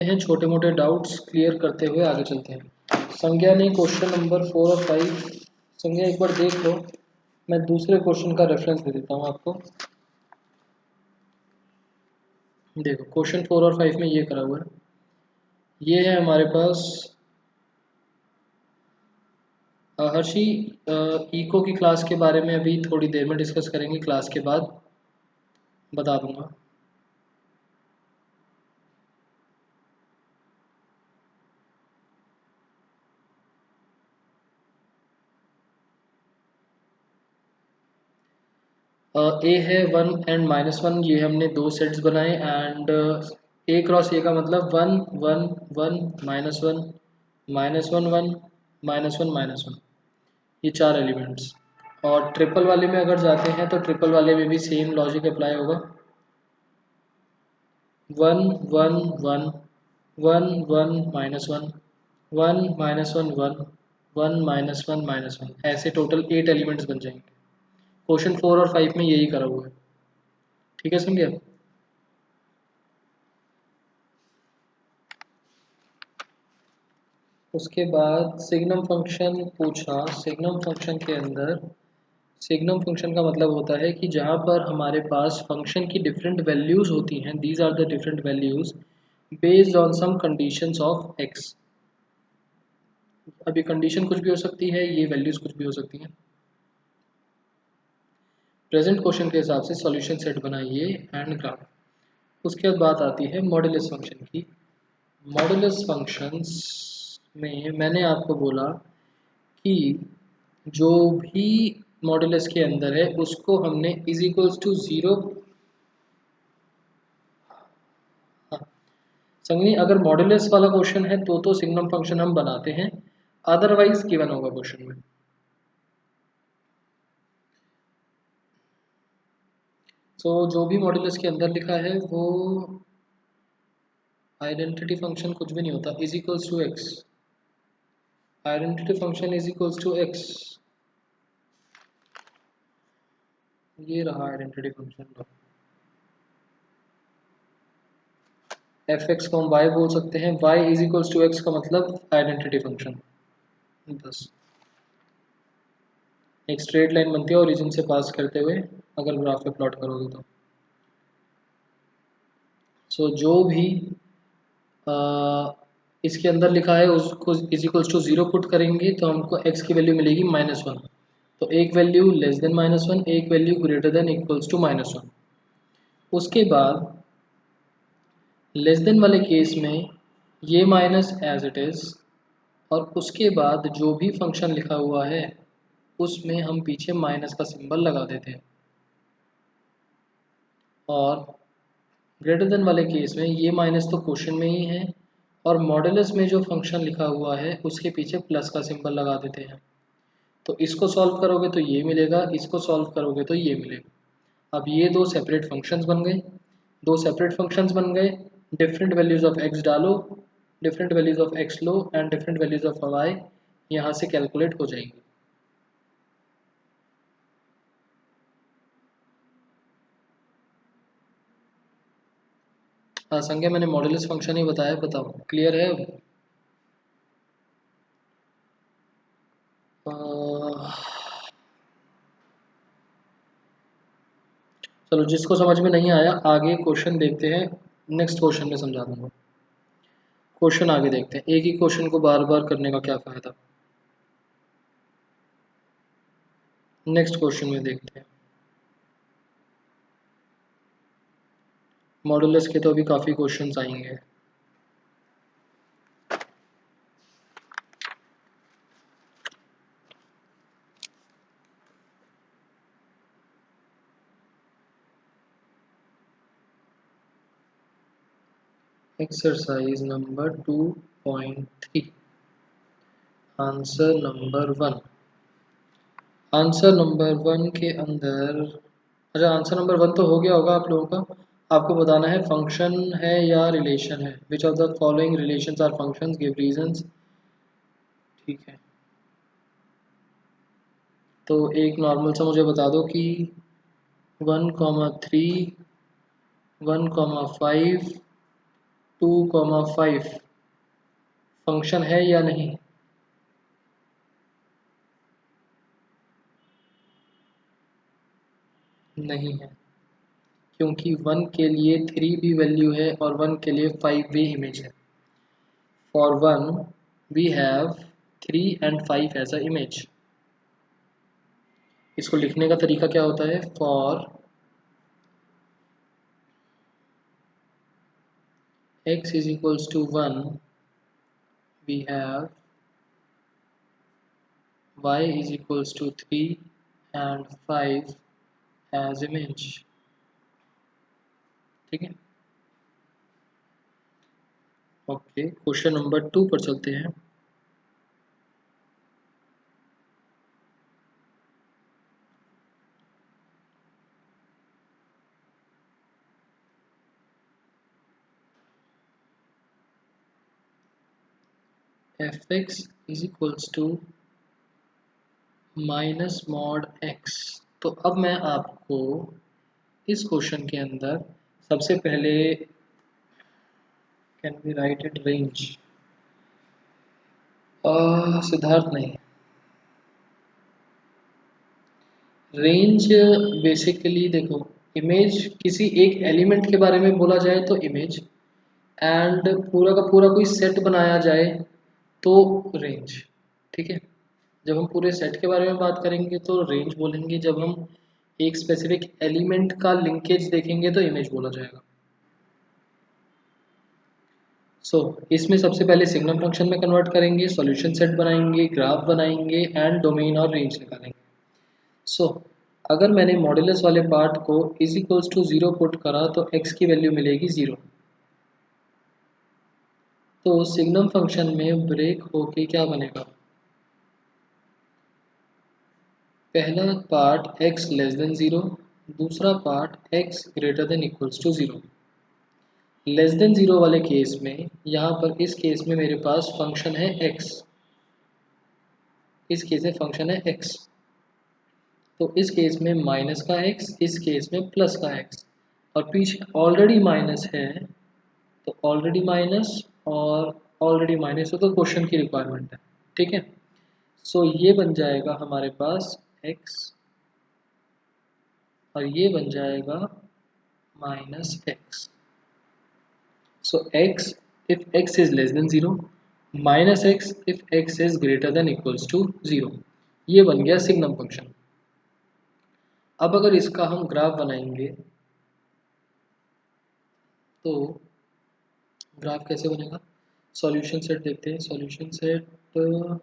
हैं छोटे मोटे डाउट्स क्लियर करते हुए आगे चलते हैं। संज्ञा ने क्वेश्चन नंबर 4 और 5, संज्ञा एक बार देख लो, मैं दूसरे क्वेश्चन का रेफरेंस दे देता हूँ आपको। देखो क्वेश्चन 4 और 5 में ये करा हुआ है, ये है हमारे पास हर्षी इको की क्लास के बारे में अभी थोड़ी देर में डिस्कस करेंगे, क्लास के बाद बता दूंगा। ए है 1 and -1, ये हमने दो सेट्स बनाए एंड ए क्रॉस ए का मतलब 1 1 1 -1 -1 1 -1 -1, ये चार एलिमेंट्स। और ट्रिपल वाले में अगर जाते हैं तो ट्रिपल वाले में भी सेम लॉजिक अप्लाई होगा, 1 1 1 1 1 -1 1 -1 1 1 -1 -1, ऐसे टोटल 8 एलिमेंट्स बन जाएंगे। क्वेश्चन 4 और 5 में यही करा हुआ है, ठीक है समझे। उसके बाद सिग्नम फंक्शन पूछा। सिग्नम फंक्शन के अंदर, सिग्नम फंक्शन का मतलब होता है कि जहाँ पर हमारे पास फंक्शन की डिफरेंट वैल्यूज होती हैं, these are the different values based on some conditions of X. अभी कंडीशन कुछ भी हो सकती है, ये वैल्यूज कुछ भी हो सकती हैं। प्रेजेंट क्वेश्चन के हिसाब से सॉल्यूशन सेट बनाइए एंड ग्राफ। उसके बाद बात आती है मॉडुलस फंक्शन की। मॉडुलस फंक्शंस में मैंने आपको बोला कि जो भी मॉडुलस के अंदर है उसको हमने इज इक्वल्स टू 0। संगनी अगर मॉडुलस वाला क्वेश्चन है तो सिग्नम फंक्शन हम बनाते हैं, अदरवाइज गिवन होगा क्वेश्चन में। तो जो भी मॉडुलस के अंदर लिखा है वो आइडेंटिटी फंक्शन कुछ भी नहीं होता, is equals to X. Identity function is equals to X, ये रहा आइडेंटिटी फंक्शन। एफ एक्स को हम वाई बोल सकते हैं, Y is equals to X का मतलब आइडेंटिटी फंक्शन। बस एक स्ट्रेट लाइन बनती है ओरिजिन से पास करते हुए, अगर ग्राफ पे प्लॉट करोगे तो। सो जो भी आ, इसके अंदर लिखा है उसको इज इक्वल्स टू 0 पुट करेंगे तो हमको x की वैल्यू मिलेगी -1। तो एक वैल्यू लेस देन -1, एक value greater than equals to -1। उसके बाद लेस देन वाले केस में ये माइनस एज इट इज़, और उसके बाद जो भी फंक्शन लिखा हुआ है उसमें हम पीछे माइनस का सिंबल लगा देते हैं। और ग्रेटर देन वाले केस में ये माइनस तो क्वेश्चन में ही है, और मॉडुलस में जो फंक्शन लिखा हुआ है उसके पीछे प्लस का सिंबल लगा देते हैं। तो इसको सॉल्व करोगे तो ये मिलेगा, इसको सॉल्व करोगे तो ये मिलेगा। अब ये दो सेपरेट फंक्शंस बन गए, दो सेपरेट फंक्शंस बन गए। डिफरेंट वैल्यूज ऑफ एक्स डालो, डिफरेंट वैल्यूज ऑफ एक्स लो and different values of Y यहाँ से कैलकुलेट हो जाएंगी। हाँ संज्ञा, मैंने मॉडुलस फंक्शन ही बताया, बताओ क्लियर है। चलो जिसको समझ में नहीं आया आगे क्वेश्चन देखते हैं, नेक्स्ट क्वेश्चन में समझा दूंगा। क्वेश्चन आगे देखते हैं, एक ही क्वेश्चन को बार बार करने का क्या फायदा। नेक्स्ट क्वेश्चन में देखते हैं। मॉडुलस के तो अभी काफ़ी क्वेश्चंस आएंगे। Exercise number 2.3, answer number 1। Answer number 1 के अंदर, अच्छा आंसर नंबर 1 तो हो गया होगा आप लोगों का। आपको बताना है फंक्शन है या रिलेशन है, which of the following relations are functions, give reasons. ठीक है, तो एक नॉर्मल सा मुझे बता दो कि 1,3 1,5 2,5 फंक्शन है या नहीं? नहीं है, क्योंकि 1 के लिए 3 भी वैल्यू है और 1 के लिए 5 भी इमेज है। For 1 we have 3 and 5 as a image. इसको लिखने का तरीका क्या होता है? For x is equals to 1 we have y is equals to 3 and 5 as image। ठीक है, ओके, क्वेश्चन नंबर 2 पर चलते हैं। fx is equals to minus mod x। तो अब मैं आपको इस क्वेश्चन के अंदर सबसे पहले can be right it range, Siddharth नहीं, रेंज बेसिकली देखो, इमेज किसी एक एलिमेंट के बारे में बोला जाए तो इमेज, एंड पूरा का पूरा कोई सेट बनाया जाए तो रेंज। ठीक है, जब हम पूरे सेट के बारे में बात करेंगे तो रेंज बोलेंगे, जब हम एक स्पेसिफिक एलिमेंट का लिंकेज देखेंगे तो इमेज बोला जाएगा। इसमें सबसे पहले सिग्नम फंक्शन में कन्वर्ट करेंगे, सॉल्यूशन सेट बनाएंगे, ग्राफ बनाएंगे एंड डोमेन और रेंज निकालेंगे। अगर मैंने मॉड्यूलस वाले पार्ट को इज इक्वल्स टू 0 पुट करा तो x की वैल्यू मिलेगी 0। तो सिग्नम फंक्शन में ब्रेक होके क्या बनेगा? पहला पार्ट x लेस देन 0, दूसरा part x greater than equals to 0। Less than 0 वाले केस में, यहाँ पर इस केस में मेरे पास फंक्शन है x, इस केस में फंक्शन है x, तो इस केस में माइनस का x, इस केस में प्लस का x, और पीछे ऑलरेडी माइनस है तो ऑलरेडी माइनस और ऑलरेडी माइनस, तो क्वेश्चन की रिक्वायरमेंट है। ठीक है, ये बन जाएगा हमारे पास x और ये बन जाएगा minus x। x if x is less than 0, minus x if x is greater than equals to 0। ये बन गया सिग्नम फंक्शन। अब अगर इसका हम ग्राफ बनाएंगे तो ग्राफ कैसे बनेगा? सॉल्यूशन सेट देखते हैं। Solution set 0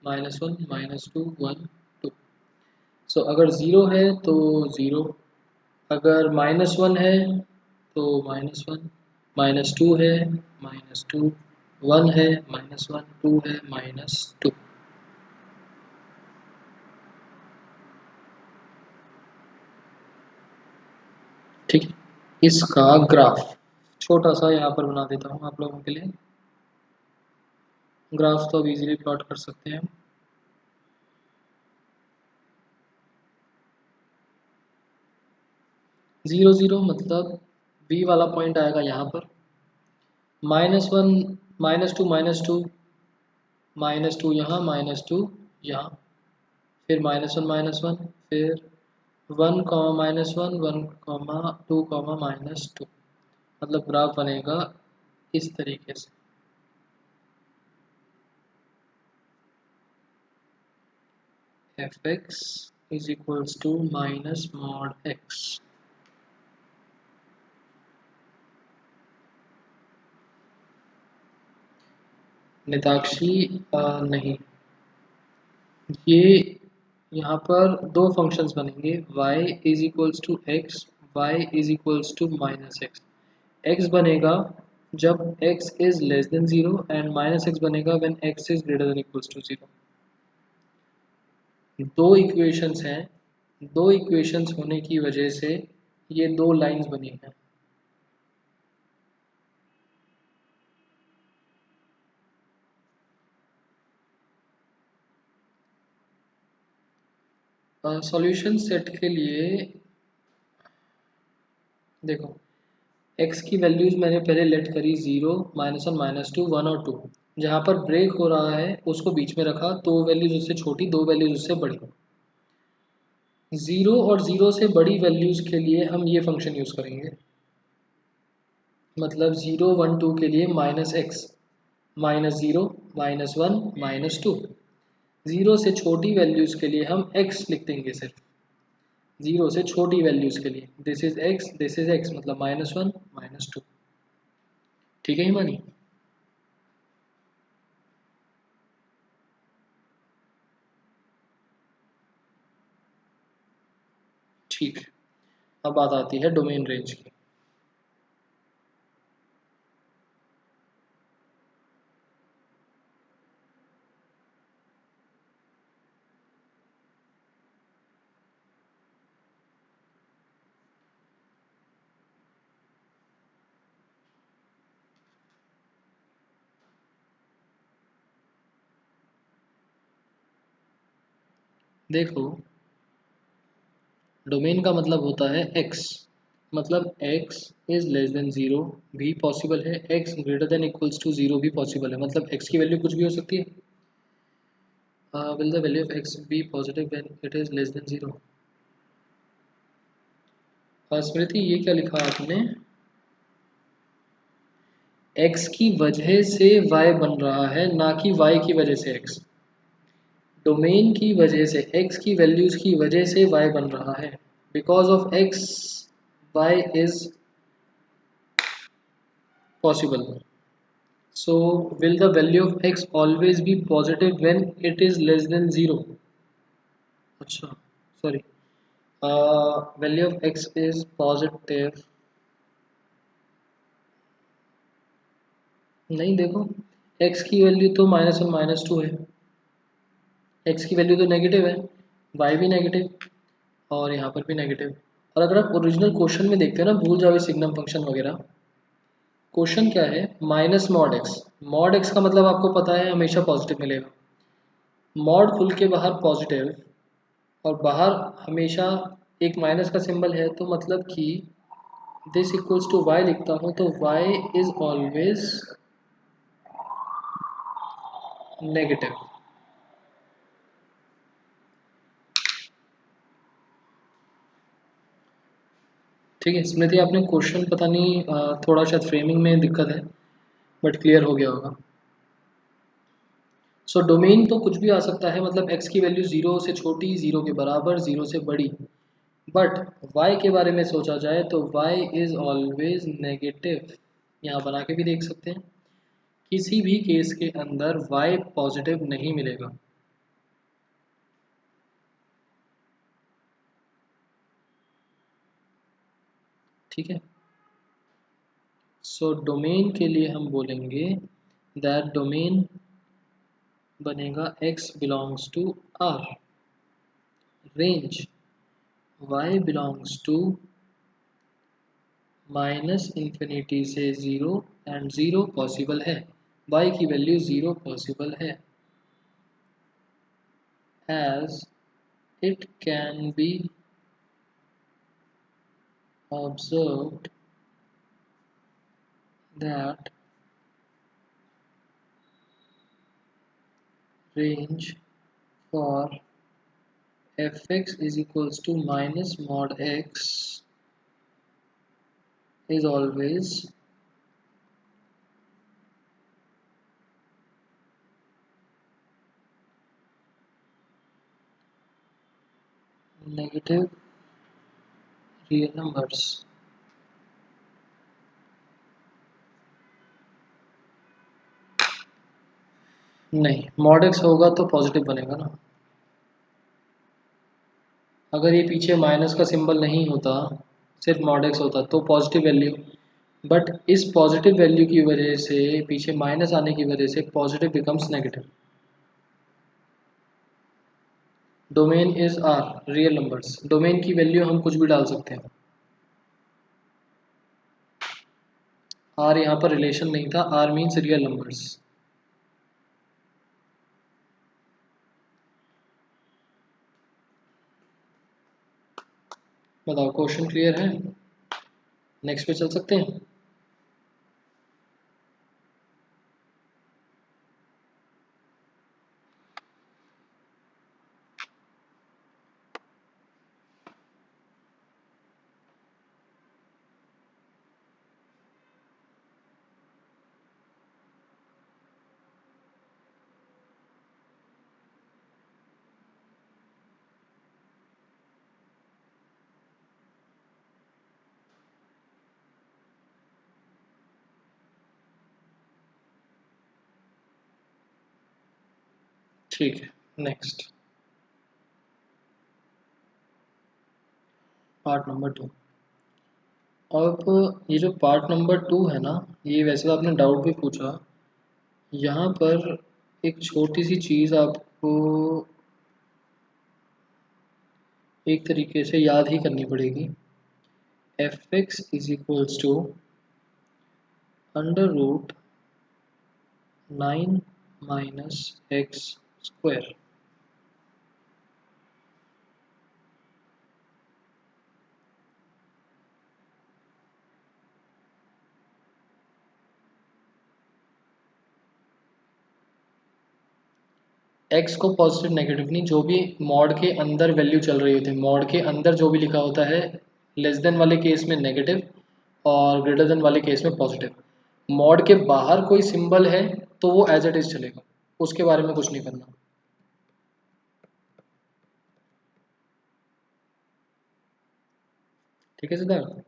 -1 -2 1 2। अगर 0 है तो 0, अगर -1 है तो -1, -2 है -2, 1 है -1, 2 है -2। ठीक है, इसका ग्राफ छोटा सा यहाँ पर बना देता हूँ आप लोगों के लिए। ग्राफ तो अब इजीली प्लॉट कर सकते हैं। 0 0 मतलब B वाला पॉइंट आएगा यहाँ पर, -1 -2 -2 यहाँ -2 यहाँ, फिर -1 -1, फिर 1 -1 1 2 -2। मतलब ग्राफ बनेगा इस तरीके से। fx is equals to minus mod x। निताक्षी नहीं, ये यहाँ पर दो फंक्शंस बनेंगे, y is equals to x, y is equals to minus x. X बनेगा जब x is less than 0 and minus x बनेगा when x is greater than equals to 0। दो इक्वेशंस हैं, दो इक्वेशंस होने की वजह से ये दो लाइंस बनी हैं। सॉल्यूशन सेट के लिए देखो, x की वैल्यूज मैंने पहले लेट करी 0, -1, -2, 1 और 2। जहाँ पर ब्रेक हो रहा है उसको बीच में रखा, दो वैल्यूज उससे छोटी, दो वैल्यूज उससे बड़ी। 0 और 0 से बड़ी वैल्यूज के लिए हम ये फंक्शन यूज करेंगे, मतलब 0, 1, 2 के लिए -x, -0, -1, -2। 0 से छोटी वैल्यूज के लिए हम x लिख देंगे सिर्फ, 0 से छोटी वैल्यूज के लिए दिस इज x, मतलब -1, -2। ठीक है हिमानी? ठीक है, अब बात आती है डोमेन रेंज की। देखो, डोमेन का मतलब होता है x, मतलब x इज लेस देन 0 भी पॉसिबल है, x greater than equals to 0 भी पॉसिबल है, मतलब x की वैल्यू कुछ भी हो सकती है। Will the value of x be positive when it is less than 0? Smriti ये क्या लिखा आपने? x की वजह से y बन रहा है, ना कि y की वजह से x। डोमेन की वजह से, x की वैल्यूज की वजह से y बन रहा है। Because of x y is possible. So will the value of x always be positive when it is less than 0? अच्छा, sorry, value of x is positive। नहीं देखो, x की वैल्यू तो -1, -2 है, x की वैल्यू तो नेगेटिव है, y भी नेगेटिव और यहाँ पर भी नेगेटिव। और अगर आप ओरिजिनल क्वेश्चन में देखते हो ना, भूल जाओ सिग्नम फंक्शन वगैरह, क्वेश्चन क्या है? Minus mod x. Mod x का मतलब आपको पता है हमेशा पॉजिटिव मिलेगा, मॉड खुल के बाहर पॉजिटिव और बाहर हमेशा एक माइनस का सिंबल है, तो मतलब कि दिस इक्वल्स टू y लिखता हूँ तो y इज ऑलवेज नेगेटिव। ठीक है स्मृति, आपने क्वेश्चन पता नहीं थोड़ा शायद फ्रेमिंग में दिक्कत है, बट क्लियर हो गया होगा। सो डोमेन तो कुछ भी आ सकता है, मतलब x की वैल्यू 0 से छोटी, 0 के बराबर, 0 से बड़ी। बट y के बारे में सोचा जाए तो y इज ऑलवेज नेगेटिव। यहाँ बना के भी देख सकते हैं, किसी भी केस के अंदर y पॉजिटिव नहीं मिलेगा। ठीक है, सो डोमेन के लिए हम बोलेंगे दैट डोमेन बनेगा x belongs to R, range y belongs to -minus infinity से 0 एंड 0 पॉसिबल है, y की वैल्यू 0 पॉसिबल है, as it can be observed that range for fx is equals to minus mod x is always negative real numbers। नहीं, mod x होगा तो positive बनेगा ना। अगर ये पीछे माइनस का सिंबल नहीं होता, सिर्फ mod x होता तो पॉजिटिव वैल्यू, बट इस पॉजिटिव वैल्यू की वजह से, पीछे माइनस आने की वजह से positive becomes negative. Domain is R real numbers, domain की वैल्यू हम कुछ भी डाल सकते हैं। आर यहाँ पर रिलेशन नहीं था, आर मीन्स रियल नंबर्स। बताओ क्वेश्चन क्लियर है? नेक्स्ट पे चल सकते हैं। ठीक है, नेक्स्ट पार्ट नंबर 2। अब ये जो पार्ट नंबर 2 है ना, ये वैसे तो आपने डाउट भी पूछा। यहाँ पर एक छोटी सी चीज़ आपको एक तरीके से याद ही करनी पड़ेगी। F x is equals to under root 9 minus x square. X को पॉजिटिव नेगेटिव नहीं, जो भी मॉड के अंदर वैल्यू चल रही होती है, मॉड के अंदर जो भी लिखा होता है, लेस देन वाले केस में नेगेटिव और ग्रेटर देन वाले केस में पॉजिटिव। मॉड के बाहर कोई सिंबल है तो वो एज इट इज चलेगा, उसके बारे में कुछ नहीं करना। ठीक है Siddharth?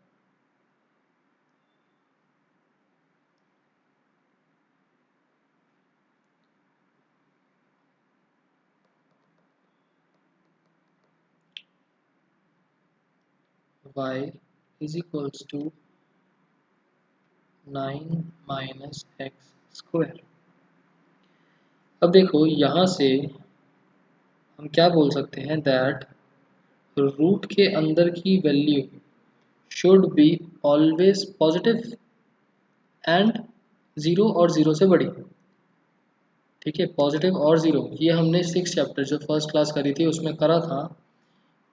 y is equals to 9 minus x square. अब देखो यहाँ से हम क्या बोल सकते हैं, दैट रूट के अंदर की value should be always positive and zero और ज़ीरो से बड़ी। ठीक है, पॉजिटिव और ज़ीरो, ये हमने 6 चैप्टर जो फर्स्ट क्लास करी थी उसमें करा था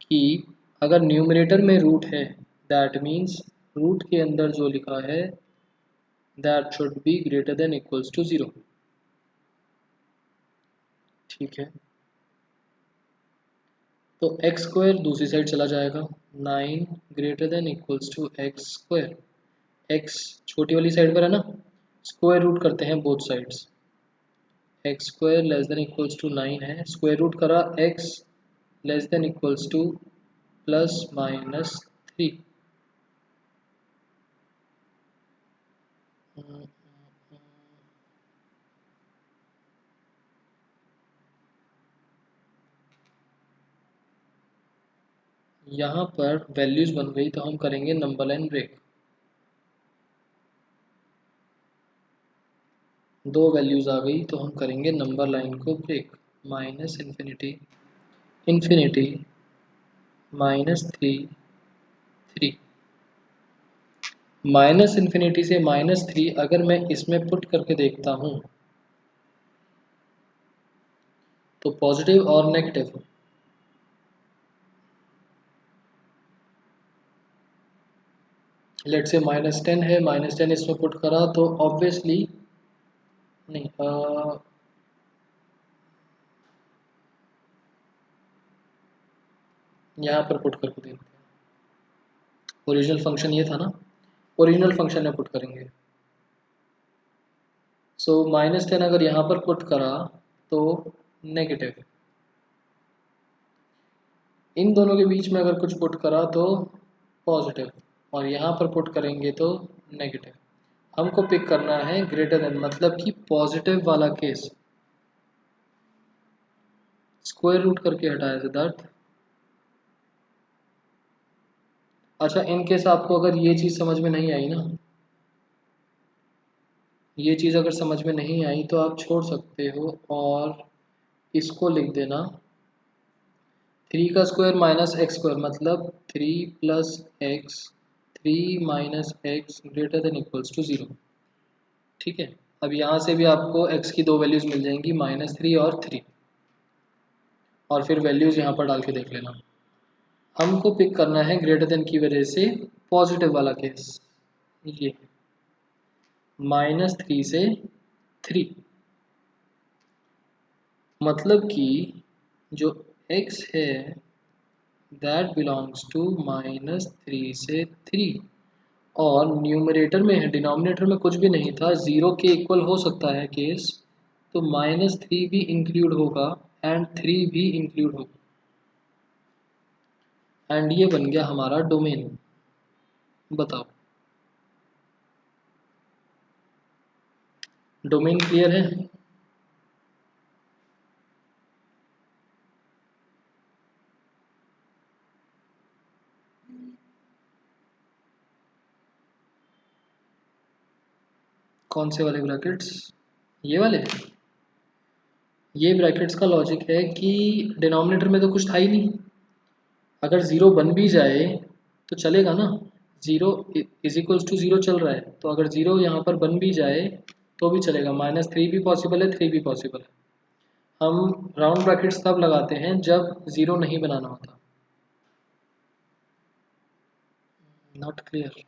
कि अगर न्यूमरेटर में रूट है, दैट मीन्स रूट के अंदर जो लिखा है that should be greater than equals to zero. ठीक है, तो एक्स स्क्वायर दूसरी साइड चला जाएगा, 9 greater than equals to x square. X छोटी वाली साइड पर है ना, स्क्वायर रूट करते हैं both sides. X square less than equals to 9 है, स्क्वायर रूट करा X less than equals to plus minus 3। यहाँ पर वैल्यूज बन गई तो हम करेंगे नंबर लाइन ब्रेक। दो वैल्यूज आ गई तो हम करेंगे नंबर लाइन को break. Minus infinity infinity minus 3 3। Minus infinity से माइनस 3 अगर मैं इसमें पुट करके देखता हूँ तो पॉजिटिव और नेगेटिव, लेट से -10 है, -10 इसमें पुट करा तो ऑब्वियसली नहीं, यहाँ पर पुट करके देखते हैं। ओरिजिनल फंक्शन ये था ना, ओरिजिनल फंक्शन में पुट करेंगे। सो -10 अगर यहाँ पर पुट करा तो नेगेटिव, इन दोनों के बीच में अगर कुछ पुट करा तो पॉजिटिव, और यहाँ पर पुट करेंगे तो नेगेटिव। हमको पिक करना है ग्रेटर देन, मतलब कि पॉजिटिव वाला केस। स्क्वायर रूट करके हटाया सिद्धार्थ। अच्छा, इन केस आपको अगर ये चीज़ समझ में नहीं आई ना, ये चीज़ अगर समझ में नहीं आई तो आप छोड़ सकते हो और इसको लिख देना 3 का स्क्वायर माइनस एक्स स्क्वायर मतलब 3 plus X, 3 minus X greater than equals to 0। ठीक है, अब यहाँ से भी आपको x की दो वैल्यूज मिल जाएंगी, -3 और 3, और फिर वैल्यूज यहाँ पर डाल के देख लेना। हमको पिक करना है ग्रेटर देन की वजह से पॉजिटिव वाला केस, ये -3 से 3, मतलब कि जो x है दैट बिलोंग्स टू -3 से 3, और न्यूमरेटर में है, डिनोमिनेटर में कुछ भी नहीं था, 0 के इक्वल हो सकता है केस, तो -3 भी इंक्लूड होगा एंड 3 भी इंक्लूड होगा, एंड ये बन गया हमारा डोमेन। बताओ, डोमेन क्लियर है? कौन से वाले ब्रैकेट्स? ये वाले? ये ब्रैकेट्स का लॉजिक है कि डिनोमिनेटर में तो कुछ था ही नहीं, अगर ज़ीरो बन भी जाए तो चलेगा ना, zero is equals to zero चल रहा है, तो अगर ज़ीरो यहाँ पर बन भी जाए तो भी चलेगा, -3 भी पॉसिबल है, 3 भी पॉसिबल है। हम राउंड ब्रैकेट्स तब लगाते हैं जब ज़ीरो नहीं बनाना होता। Not clear?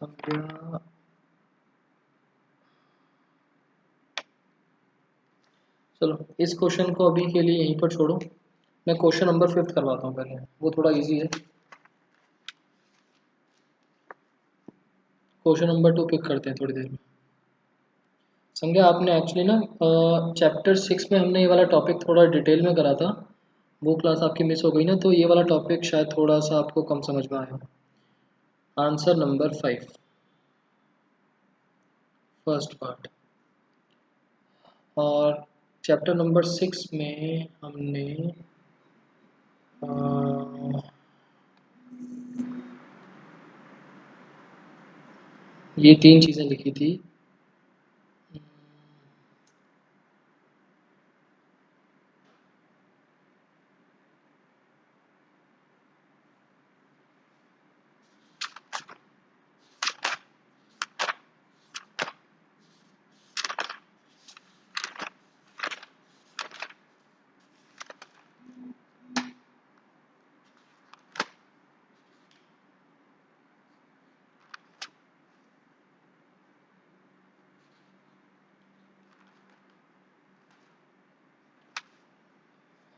समझा। चलो इस क्वेश्चन को अभी के लिए यहीं पर छोड़ो, मैं क्वेश्चन नंबर 5 करवाता हूँ पहले, वो थोड़ा इजी है। क्वेश्चन नंबर 2 पिक करते हैं थोड़ी देर में। संज्ञा आपने एक्चुअली ना चैप्टर 6 में हमने ये वाला टॉपिक थोड़ा डिटेल में करा था, वो क्लास आपकी मिस हो गई ना, तो ये वाला टॉपिक शायद थोड़ा सा आपको कम समझ में आया। Answer number 5, first part. और चैप्टर नंबर 6 में हमने अ, ये 3 चीज़ें लिखी थी।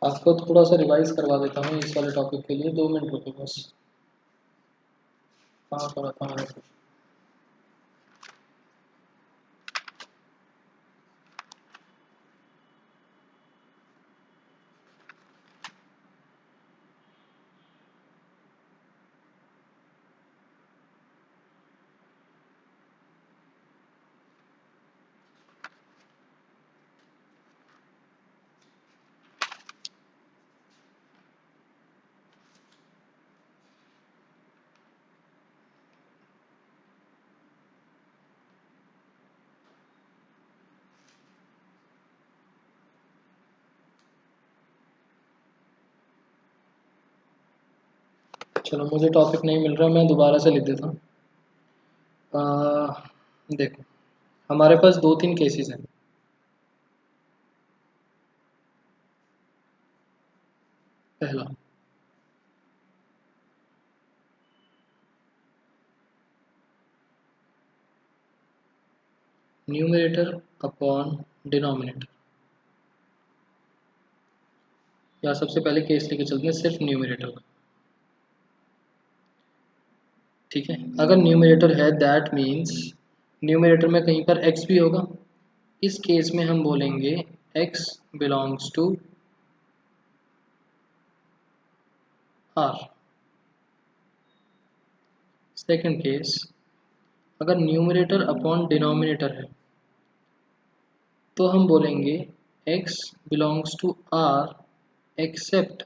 आपको थोड़ा सा रिवाइज करवा देता हूँ इस वाले टॉपिक के लिए, 2 मिनट रुको बस। कहाँ पर आता है? चलो मुझे टॉपिक नहीं मिल रहा, मैं दोबारा से लिख देता हूँ। देखो, हमारे पास 2-3 केसेस हैं। पहला, न्यूमरेटर अपॉन डिनोमिनेटर, या सबसे पहले केस लेके चलते हैं सिर्फ न्यूमरेटर का। ठीक है, अगर न्यूमरेटर है दैट मीन्स न्यूमरेटर में कहीं पर x भी होगा, इस केस में हम बोलेंगे x belongs to r। Second case, अगर न्यूमरेटर अपॉन डिनोमिनेटर है तो हम बोलेंगे x belongs to r except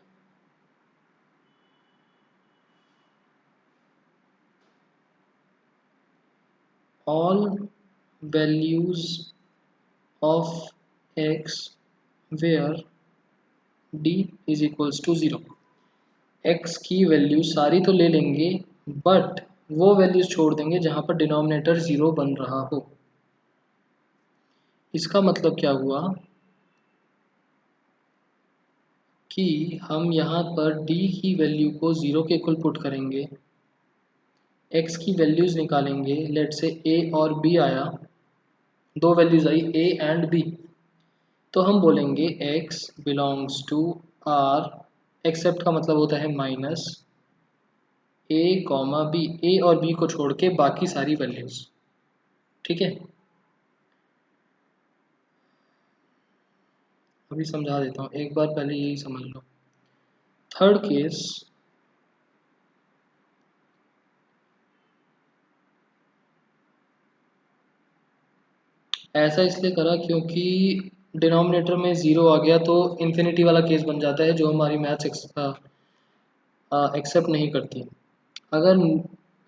all values of x where d is equals to 0। x की वैल्यू सारी तो ले लेंगे बट वो वैल्यूज छोड़ देंगे जहां पर डिनोमिनेटर 0 बन रहा हो। इसका मतलब क्या हुआ कि हम यहाँ पर d की वैल्यू को 0 के इक्वल पुट करेंगे, x की वैल्यूज निकालेंगे, लेट से a और b आया, दो वैल्यूज आई a एंड b, तो हम बोलेंगे x belongs to r, except का मतलब होता है minus a comma b, a और b को छोड़ के बाकी सारी वैल्यूज। ठीक है, अभी समझा देता हूँ, एक बार पहले यही समझ लो। थर्ड केस, ऐसा इसलिए करा क्योंकि डिनोमिनेटर में 0 आ गया तो इन्फिनिटी वाला केस बन जाता है जो हमारी मैथ्स एक्सेप्ट नहीं करती। अगर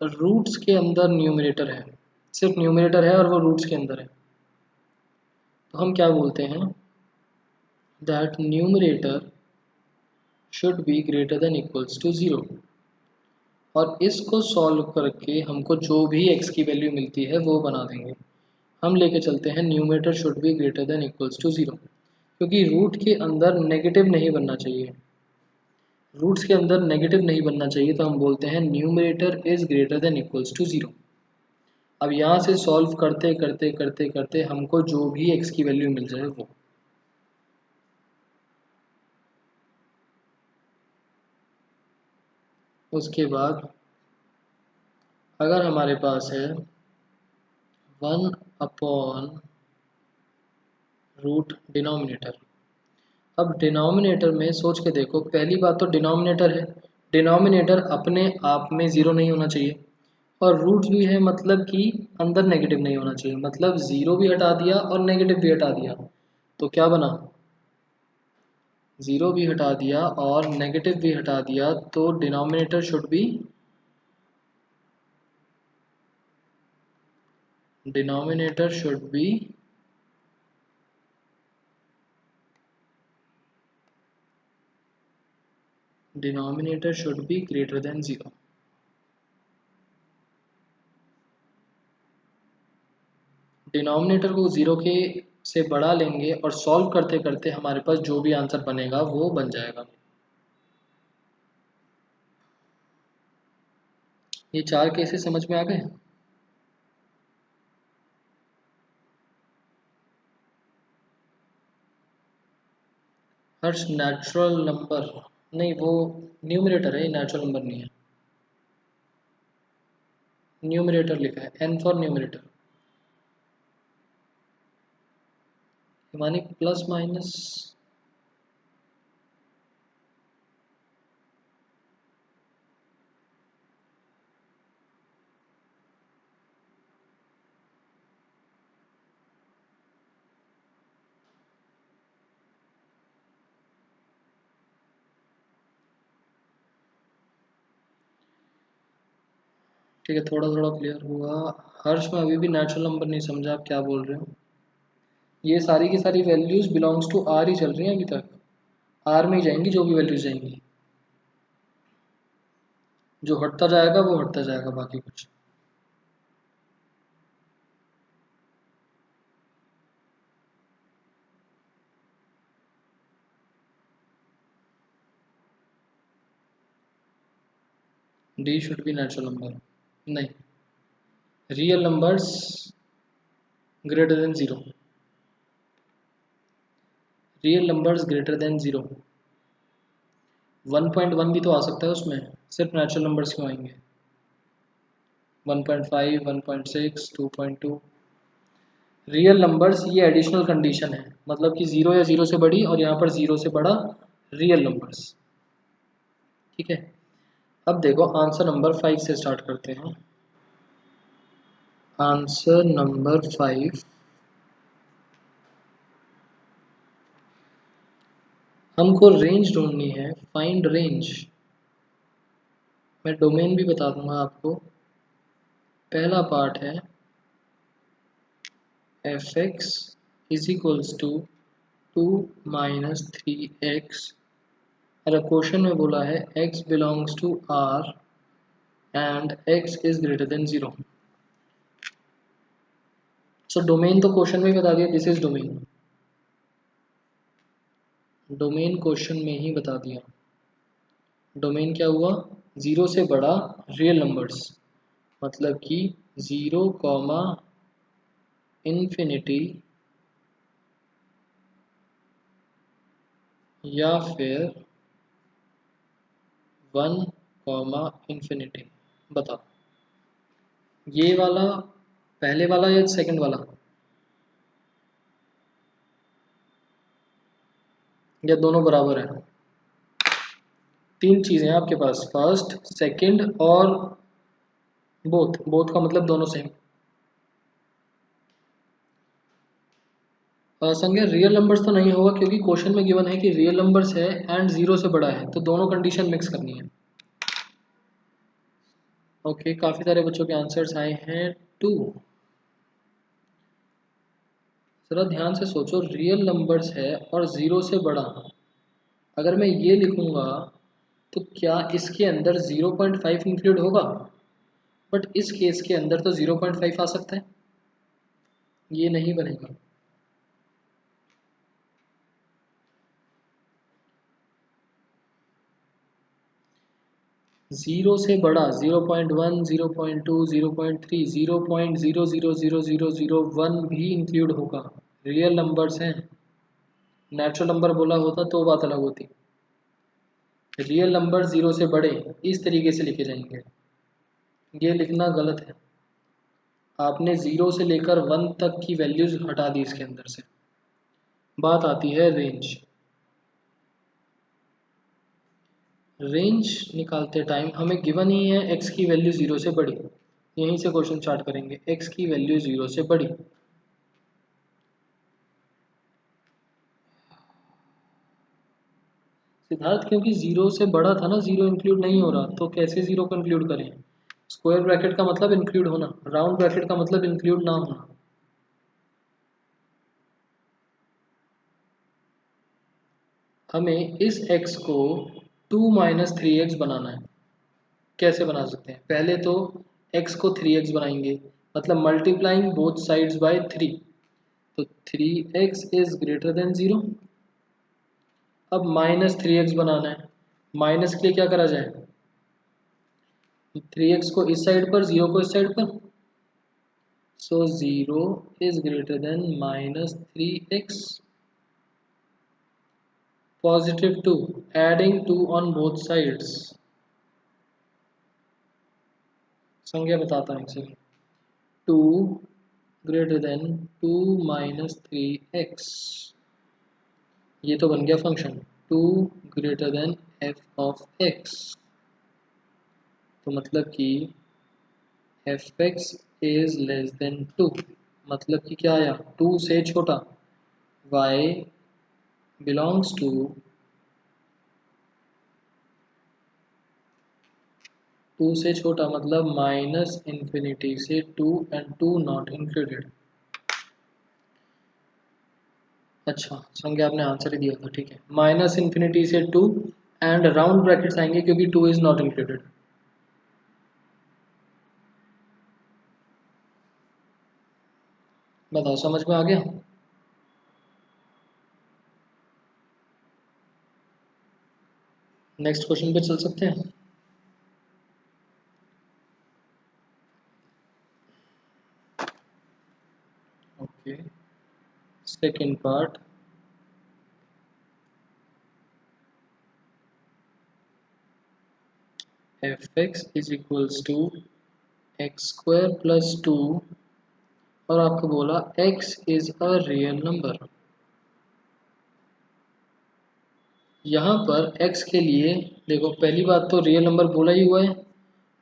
रूट्स के अंदर न्यूमरेटर है, सिर्फ न्यूमरेटर है और वो रूट्स के अंदर है, तो हम क्या बोलते हैं, that numerator should be greater than equals to 0। और इसको सॉल्व करके हमको जो भी x की वैल्यू मिलती है वो बना देंगे। हम लेके चलते हैं numerator should be greater than equals to 0, क्योंकि रूट के अंदर नेगेटिव नहीं बनना चाहिए, रूट्स के अंदर नेगेटिव नहीं बनना चाहिए, तो हम बोलते हैं numerator is greater than equals to 0। अब यहाँ से सॉल्व करते करते करते करते हमको जो भी x की वैल्यू मिल जाए वो। उसके बाद अगर हमारे पास है 1 रूट डिनोमिनेटर, अब डिनोमिनेटर में सोच के देखो, पहली बात तो डिनोमिनेटर है, डिनोमिनेटर अपने आप में 0 नहीं होना चाहिए, और रूट्स भी है मतलब कि अंदर नेगेटिव नहीं होना चाहिए, मतलब 0 भी हटा दिया और नेगेटिव भी हटा दिया, तो क्या बना, 0 भी हटा दिया और नेगेटिव भी हटा दिया, तो denominator should be, denominator should be denominator should be greater than 0। Denominator को 0 के से बढ़ा लेंगे और सॉल्व करते करते हमारे पास जो भी आंसर बनेगा वो बन जाएगा। ये चार केसेस समझ में आ गए। हर्ष नेचुरल नंबर नहीं, वो न्यूमरेटर है, नेचुरल नंबर नहीं है, न्यूमरेटर लिखा है, एन फॉर न्यूमरेटर। मानी प्लस माइनस, ठीक है, थोड़ा थोड़ा क्लियर हुआ। हर्ष में अभी भी नेचुरल नंबर नहीं समझा आप क्या बोल रहे हो। ये सारी की सारी वैल्यूज बिलोंग्स टू आर ही चल रही हैं अभी तक, आर में ही जाएंगी जो भी वैल्यूज जाएंगी, जो हटता जाएगा वो हटता जाएगा, बाकी कुछ। D should be natural number, नहीं, real numbers greater than 0, real numbers greater than 0। 1.1 भी तो आ सकता है उसमें, सिर्फ नेचुरल नंबर्स क्यों आएंगे, 1.5, 1.6, 2.2। रियल नंबर्स ये एडिशनल कंडीशन है, मतलब कि 0 या 0 से बड़ी और यहाँ पर 0 से बड़ा रियल नंबर्स। ठीक है, अब देखो आंसर नंबर 5 से स्टार्ट करते हैं। आंसर नंबर 5, हमको रेंज ढूंढनी है, फाइंड रेंज। मैं डोमेन भी बता दूंगा आपको। पहला पार्ट है F x is equals to 2 - 3x। अगर क्वेश्चन में बोला है x belongs to R and x is greater than 0। So domain तो क्वेश्चन में ही बता दिया, this is domain. Domain question में ही बता दिया। डोमेन क्या हुआ? 0 से बड़ा रियल नंबर्स, मतलब कि 0, इन्फिनिटी या फिर 1, इन्फिनिटी। बताओ ये वाला पहले वाला या सेकंड वाला या दोनों बराबर है? तीन चीजें हैं आपके पास, फर्स्ट, सेकंड और बोथ। बोथ का मतलब दोनों सेम। संज्ञा रियल नंबर्स तो नहीं होगा क्योंकि क्वेश्चन में गिवन है कि रियल नंबर्स है एंड 0 से बड़ा है, तो दोनों कंडीशन मिक्स करनी है। ओके, काफी सारे बच्चों के आंसर्स आए हैं 2। जरा ध्यान से सोचो, रियल नंबर्स है और 0 से बड़ा। अगर मैं ये लिखूंगा तो क्या इसके अंदर 0.5 इंक्लूड होगा? बट इस केस के अंदर तो 0.5 आ सकता है, ये नहीं बनेगा। जीरो से बड़ा 0.1, 0.2, 0.3, 0.000001 भी इंक्लूड होगा। रियल नंबर्स हैं। नेचुरल नंबर बोला होता तो बात अलग होती। रियल नंबर 0 से बड़े इस तरीके से लिखे जाएंगे, ये लिखना गलत है। आपने 0 से लेकर 1 तक की वैल्यूज हटा दी इसके अंदर से। बात आती है रेंज। रेंज निकालते टाइम हमें गिवन ही है x की वैल्यू 0 से बड़ी। यहीं से क्वेश्चन स्टार्ट करेंगे, x की वैल्यू 0 से बड़ी। सिद्धार्थ क्योंकि 0 से बड़ा था ना, 0 इंक्लूड नहीं हो रहा, तो कैसे 0 को इंक्लूड करें? स्क्वायर ब्रैकेट का मतलब इंक्लूड होना, राउंड ब्रैकेट का मतलब इंक्लूड ना होना। हमें इस x को 2 - 3x बनाना है। कैसे बना सकते हैं? पहले तो x को 3x बनाएंगे, मतलब मल्टीप्लाइंग बोथ साइड्स बाय 3, तो 3x इज ग्रेटर देन 0। अब -3x बनाना है। माइनस के लिए क्या करा जाए? 3x को इस साइड पर, 0 को इस साइड पर, सो 0 is greater then -3x। Positive 2, adding 2 on both sides. संज्ञा बताता हूँ इसे। 2 ग्रेटर देन 2 - 3x, ये तो बन गया function 2 greater than f of x। तो मतलब कि F x is less then 2, मतलब कि क्या आया? 2 से छोटा। y बिलोंग्स टू 2 से छोटा, मतलब -∞ से 2 एंड 2 नॉट इंक्लूडेड। अच्छा, संज्ञा आपने आंसर ही दिया था, ठीक है। -∞ से 2 एंड राउंड ब्रैकेट्स आएंगे क्योंकि 2 इज नॉट इंक्लूडेड। बताओ समझ में आ गया? नेक्स्ट क्वेश्चन पे चल सकते हैं। Okay, second part. F x is equals to x² + 2 और आपको बोला x is a real number. यहाँ पर x के लिए देखो, पहली बात तो रियल नंबर बोला ही हुआ है,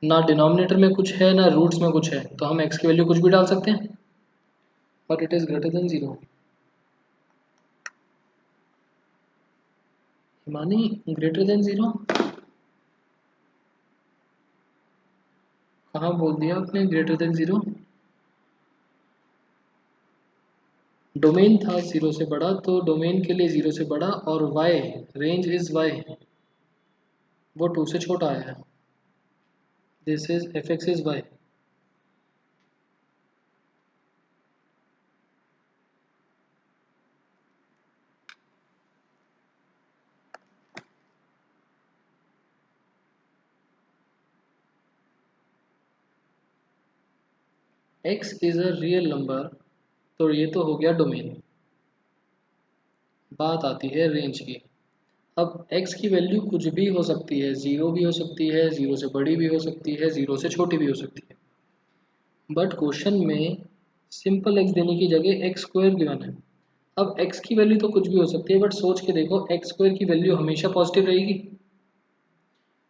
ना डिनोमिनेटर में कुछ है ना रूट्स में कुछ है, तो हम x की वैल्यू कुछ भी डाल सकते हैं, but it is greater than 0। Himani, greater than 0 कहाँ बोल दिया आपने? ग्रेटर देन 0 डोमेन था 0 से बड़ा, तो डोमेन के लिए 0 से बड़ा, और y रेंज इज y, वो 2 से छोटा आया है। This is fx is y। x is a real number, तो ये तो हो गया डोमेन। बात आती है रेंज की। अब x की वैल्यू कुछ भी हो सकती है, 0 भी हो सकती है, 0 से बड़ी भी हो सकती है, 0 से छोटी भी हो सकती है। बट क्वेश्चन में सिंपल x देने की जगह एक्स स्क्वायर गिवन है। अब x की वैल्यू तो कुछ भी हो सकती है, बट सोच के देखो एक्स स्क्वायर की वैल्यू हमेशा पॉजिटिव रहेगी।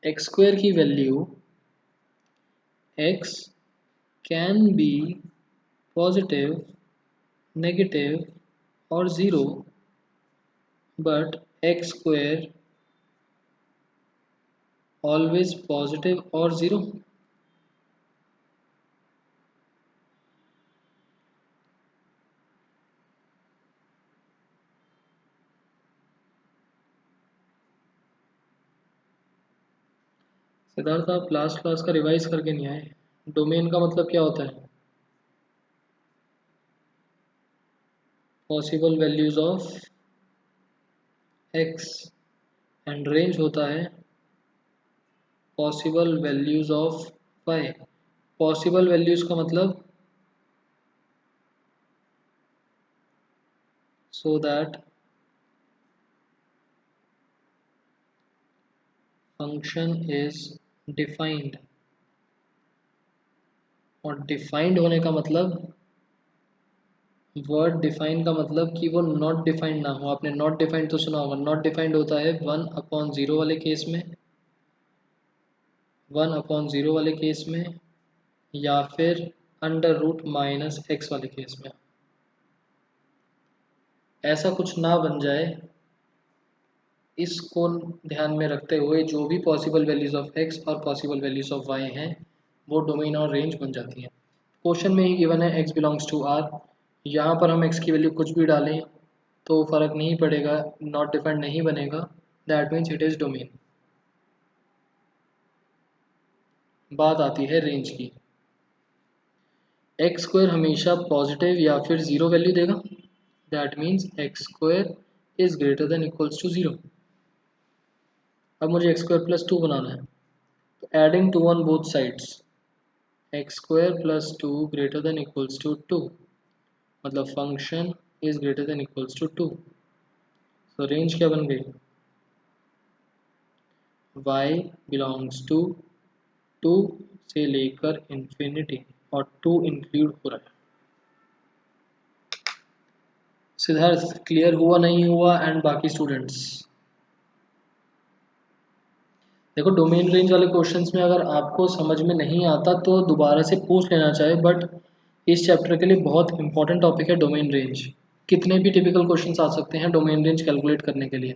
एक्स स्क्वायर की value x can be positive, negative और zero, but x square always positive और ज़ीरो। सिद्धार्थ, आप लास्ट क्लास का रिवाइज करके नहीं आए। डोमेन का मतलब क्या होता है? Possible values of x, and range होता है possible values of y। Possible values का मतलब so that function is defined, और डिफाइंड होने का मतलब, वर्ड डिफाइन का मतलब कि वो नॉट डिफाइंड ना हो। आपने नॉट डिफाइंड तो सुना होगा। नॉट डिफाइंड होता है 1/0 वाले केस में, 1/0 वाले केस में, या फिर √-x वाले केस में। ऐसा कुछ ना बन जाए, इसको ध्यान में रखते हुए जो भी पॉसिबल वैल्यूज ऑफ x और पॉसिबल वैल्यूज ऑफ y हैं, वो डोमेन और रेंज बन जाती हैं। क्वेश्चन में ही गिवन है x बिलोंग्स टू r। यहाँ पर हम x की वैल्यू कुछ भी डालें तो फर्क नहीं पड़ेगा, नॉट डिफाइंड नहीं बनेगा, that means it is domain. बात आती है रेंज की। एक्स स्क्वायर हमेशा पॉजिटिव या फिर ज़ीरो वैल्यू देगा, that means x square is greater than equals to zero. अब मुझे एक्स स्क्वायर प्लस टू बनाना है, तो adding two on both sides, x square plus two greater than equals to two, मतलब function is greater than equals to two. तो range क्या बन गई? y बिलोंग्स टू 2 से लेकर इंफिनिटी, और 2 इंक्लूड हो रहा है। सिद्धार्थ, क्लियर हुआ नहीं हुआ? एंड बाकी स्टूडेंट्स देखो, डोमेन रेंज वाले क्वेश्चंस में अगर आपको समझ में नहीं आता तो दोबारा से पूछ लेना चाहिए, बट इस चैप्टर के लिए बहुत इंपॉर्टेंट टॉपिक है डोमेन रेंज। कितने भी टिपिकल क्वेश्चंस आ सकते हैं डोमेन रेंज कैलकुलेट करने के लिए।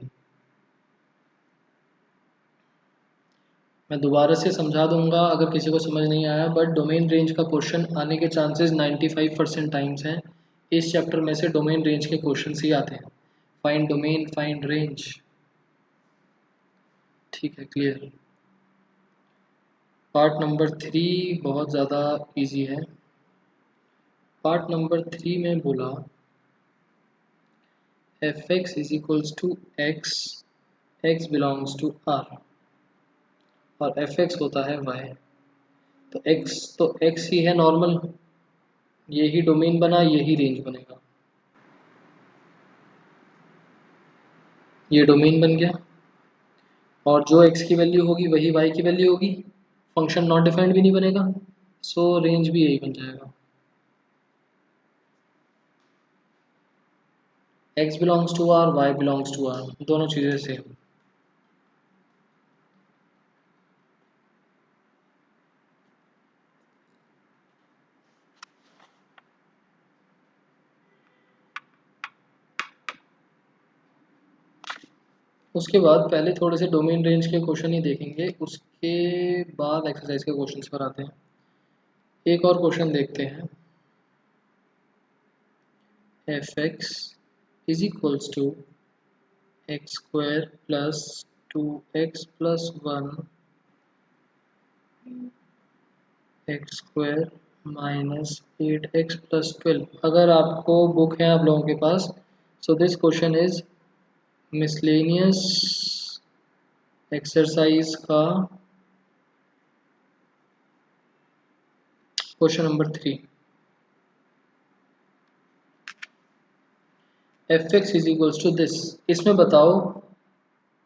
मैं दोबारा से समझा दूंगा अगर किसी को समझ नहीं आया, बट डोमेन रेंज का क्वेश्चन आने के चांसेस 95% टाइम्स हैं। इस चैप्टर में से डोमेन रेंज के क्वेश्चन ही आते हैं। Find domain, find range. ठीक है, क्लियर। पार्ट नंबर 3 बहुत ज़्यादा इजी है। पार्ट नंबर 3 में बोला F x is equals to X, X belongs to R, और एफ एक्स होता है वाई। तो एक्स ही है नॉर्मल, यही डोमेन बना, यही रेंज बनेगा। ये डोमेन बन गया, और जो एक्स की वैल्यू होगी वही वाई की वैल्यू होगी। फंक्शन नॉट डिफाइंड भी नहीं बनेगा, सो रेंज भी यही बन जाएगा। X belongs to R, Y belongs to R, दोनों चीज़ें सेम। उसके बाद पहले थोड़े से डोमेन रेंज के क्वेश्चन ही देखेंगे, उसके बाद एक्सरसाइज के क्वेश्चंस पर आते हैं। एक और क्वेश्चन देखते हैं। F x is equals to x square plus 2x plus 1 x square minus 8x plus 12। अगर आपको बुक है आप लोगों के पास, so this question is miscellaneous exercise का question number 3। F x is equals to this. इसमें बताओ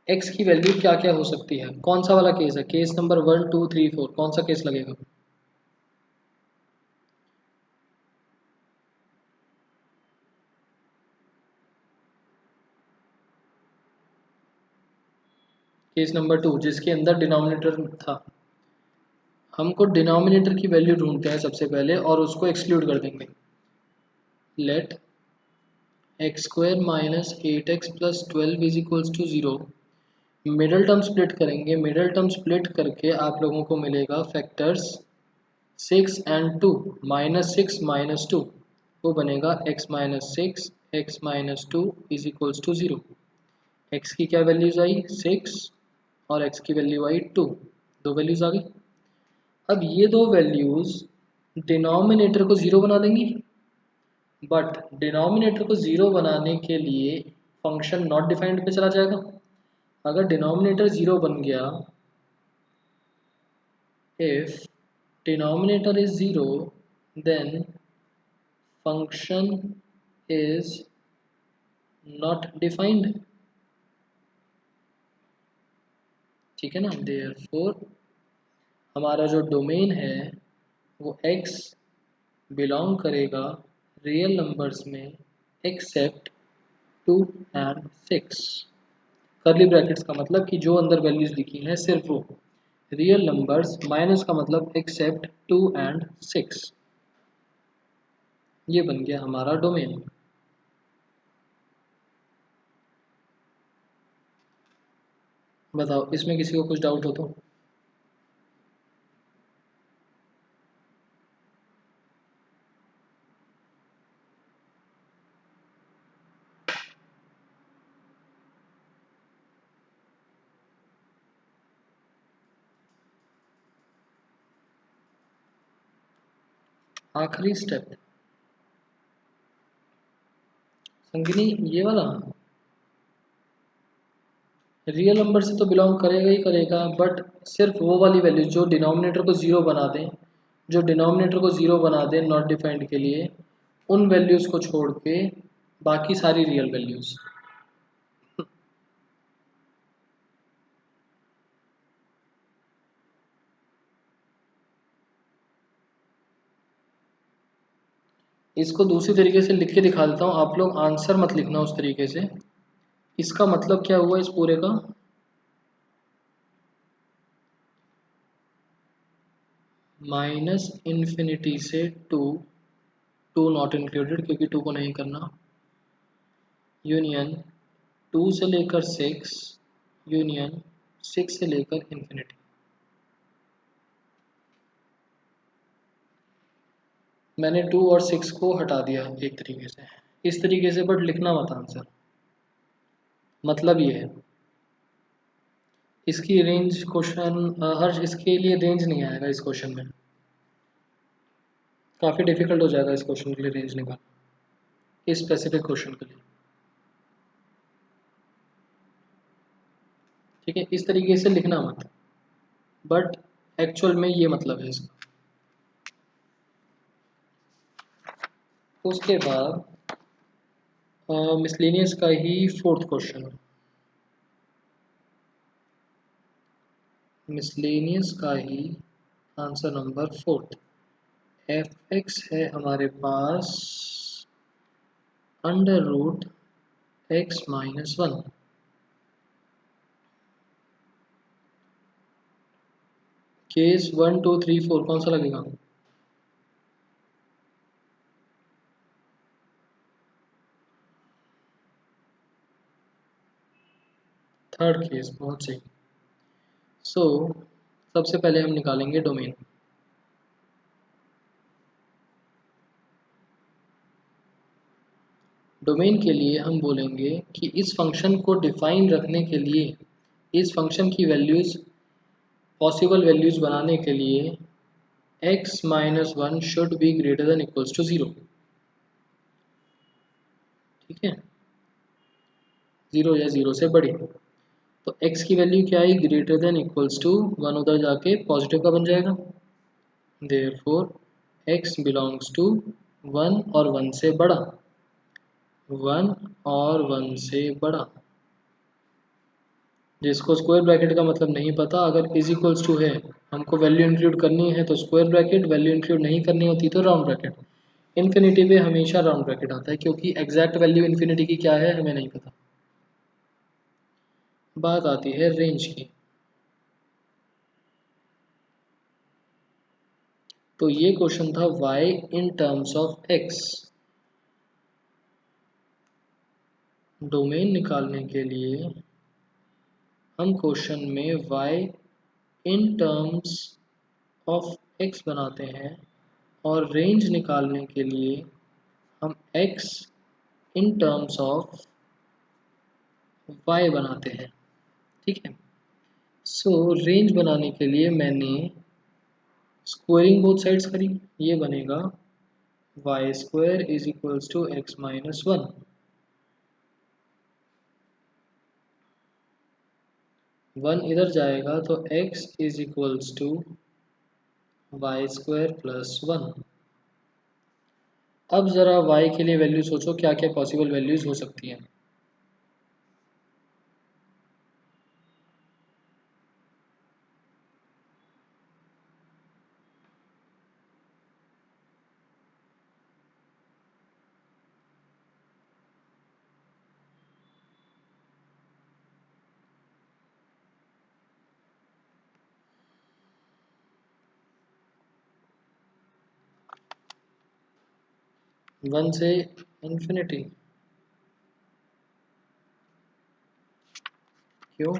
x की वैल्यू क्या क्या हो सकती है, कौन सा वाला केस है, केस नंबर 1 2 3 4, कौन सा केस लगेगा? केस नंबर 2 जिसके अंदर डिनोमिनेटर था। हमको डिनोमिनेटर की वैल्यू ढूंढते हैं सबसे पहले और उसको एक्सक्लूड कर देंगे। Let X square minus 8x plus 12 is equals to 0। Middle term split करेंगे, मिडल टर्म स्प्लिट करके आप लोगों को मिलेगा फैक्टर्स 6 एंड 2, -6 -2, वो बनेगा x minus 6 x minus 2 is equals to 0। x की क्या वैल्यूज आई 6 और x की वैल्यू आई 2, दो वैल्यूज आ गई। अब ये दो वैल्यूज डिनोमिनेटर को 0 बना देंगी, बट डिनोमिनेटर को 0 बनाने के लिए फंक्शन नॉट डिफाइंड पे चला जाएगा। अगर डिनोमिनेटर 0 बन गया, if denominator is 0 then function is not defined. ठीक है ना, देयरफॉर हमारा जो डोमेन है वो x बिलोंग करेगा रियल नंबर्स में एक्सेप्ट 2 एंड 6। कर्ली ब्रैकेट्स का मतलब कि जो अंदर वैल्यूज लिखी हैं सिर्फ वो रियल नंबर्स, माइनस का मतलब एक्सेप्ट 2 एंड 6। ये बन गया हमारा डोमेन। बताओ इसमें किसी को कुछ डाउट हो तो? आखिरी स्टेप संगिनी, ये वाला रियल नंबर से तो बिलोंग करेगा ही करेगा, बट सिर्फ वो वाली वैल्यू जो डिनोमिनेटर को 0 बना दें, जो डिनोमिनेटर को 0 बना दें नॉट डिफाइंड के लिए, उन वैल्यूज़ को छोड़ के बाकी सारी रियल वैल्यूज़। इसको दूसरी तरीके से लिख के दिखा देता हूँ, आप लोग आंसर मत लिखना उस तरीके से। इसका मतलब क्या हुआ इस पूरे का, माइनस इन्फिनिटी से 2, 2 नॉट इंक्लूडेड क्योंकि 2 को नहीं करना, यूनियन 2 से लेकर 6, यूनियन 6 से लेकर इन्फिनिटी। मैंने 2 और 6 को हटा दिया एक तरीके से, इस तरीके से, बट लिखना मत आंसर। मतलब ये है इसकी रेंज क्वेश्चन, हर इसके लिए रेंज नहीं आएगा इस क्वेश्चन में, काफ़ी डिफिकल्ट हो जाएगा इस क्वेश्चन के लिए रेंज निकालना, इस स्पेसिफिक क्वेश्चन के लिए। ठीक है, इस तरीके से लिखना मत, बट एक्चुअल में ये मतलब है इसका। उसके बाद मिसलेनियस का ही फोर्थ क्वेश्चन, मिसलेनियस का ही आंसर नंबर 4। एफ एक्स है हमारे पास under root x minus 1। Case 1 2 3 4 कौन सा लगेगा? थर्ड केस, बहुत सही। सो सबसे पहले हम निकालेंगे डोमेन। डोमेन के लिए हम बोलेंगे कि इस फंक्शन को डिफाइन रखने के लिए, इस फंक्शन की वैल्यूज़, पॉसिबल वैल्यूज़ बनाने के लिए x minus one should be greater than equals to 0। ठीक है, 0 या 0 से बड़ी। तो x की वैल्यू क्या आई, ग्रेटर देन इक्वल्स टू 1, उधर जाके पॉजिटिव का बन जाएगा। देयरफॉर x बिलोंग्स टू 1 और 1 से बड़ा, 1 और 1 से बड़ा। जिसको स्क्वायर ब्रैकेट का मतलब नहीं पता, अगर इज इक्वल्स टू है, हमको वैल्यू इंक्लूड करनी है तो स्क्वायर ब्रैकेट, वैल्यू इंक्लूड नहीं करनी होती तो राउंड ब्रैकेट। इन्फिनिटी पे हमेशा राउंड ब्रैकेट आता है क्योंकि एग्जैक्ट वैल्यू इन्फिनिटी की क्या है हमें नहीं पता। बात आती है रेंज की। तो ये क्वेश्चन था y in terms of x। Domain निकालने के लिए हम क्वेश्चन में y in terms of x बनाते हैं और रेंज निकालने के लिए हम x in terms of y बनाते हैं। ठीक है, सो रेंज बनाने के लिए मैंने स्क्वायरिंग बोथ साइड्स करी। ये बनेगा Y square is equals to X minus one. One इधर जाएगा तो x is equals to Y square plus one. अब ज़रा y के लिए वैल्यू सोचो, क्या क्या पॉसिबल वैल्यूज़ हो सकती हैं। वन से इन्फिनिटी, क्यों?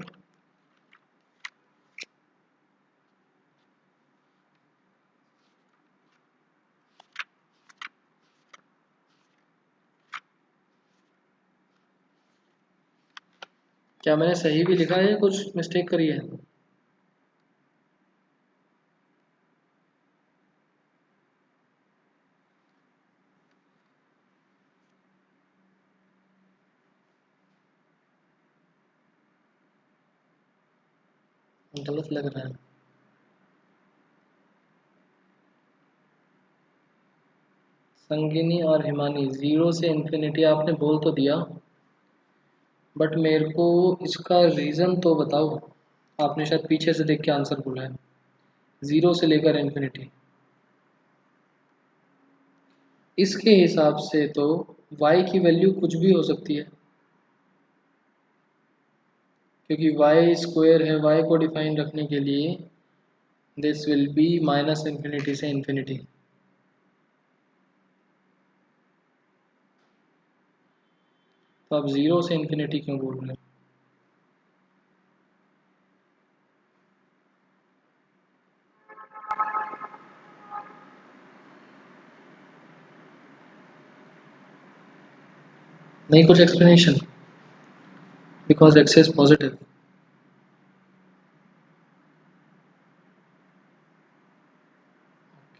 क्या मैंने सही भी लिखा है या कुछ मिस्टेक करी है? गलत लग रहा है। संगिनी और हिमानी, ज़ीरो से इन्फिनिटी आपने बोल तो दिया, बट मेरे को इसका रीज़न तो बताओ। आपने शायद पीछे से देख के आंसर बोला है, ज़ीरो से लेकर इन्फिनिटी। इसके हिसाब से तो y की वैल्यू कुछ भी हो सकती है, क्योंकि y स्क्वायर है। y को डिफाइन रखने के लिए this will be minus infinity से इन्फिनिटी। तो आप ज़ीरो से इन्फिनिटी क्यों बोल रहे हैं? नहीं कुछ explanation? Because x is positive.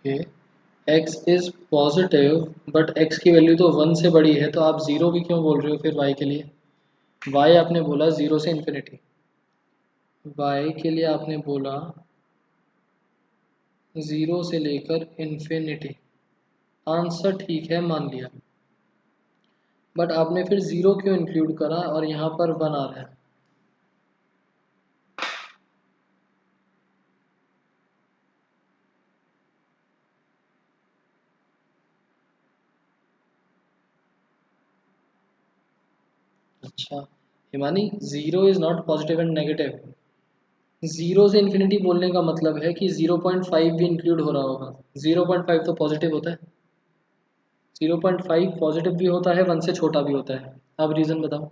Okay, x is positive but x की वैल्यू तो 1 से बड़ी है, तो आप ज़ीरो भी क्यों बोल रहे हो फिर y के लिए? y आपने बोला ज़ीरो से इन्फिनिटी, y के लिए आपने बोला ज़ीरो से लेकर इन्फिनिटी। आंसर ठीक है, मान लिया, बट आपने फिर ज़ीरो क्यों इंक्लूड करा और यहाँ पर 1 आ रहा है? अच्छा Himani, zero is not positive and negative. Zero से इन्फिनिटी बोलने का मतलब है कि 0.5 भी इंक्लूड हो रहा होगा। 0.5 तो पॉजिटिव होता है, 0.5 पॉजिटिव भी होता है, 1 से छोटा भी होता है। अब रीज़न बताओ।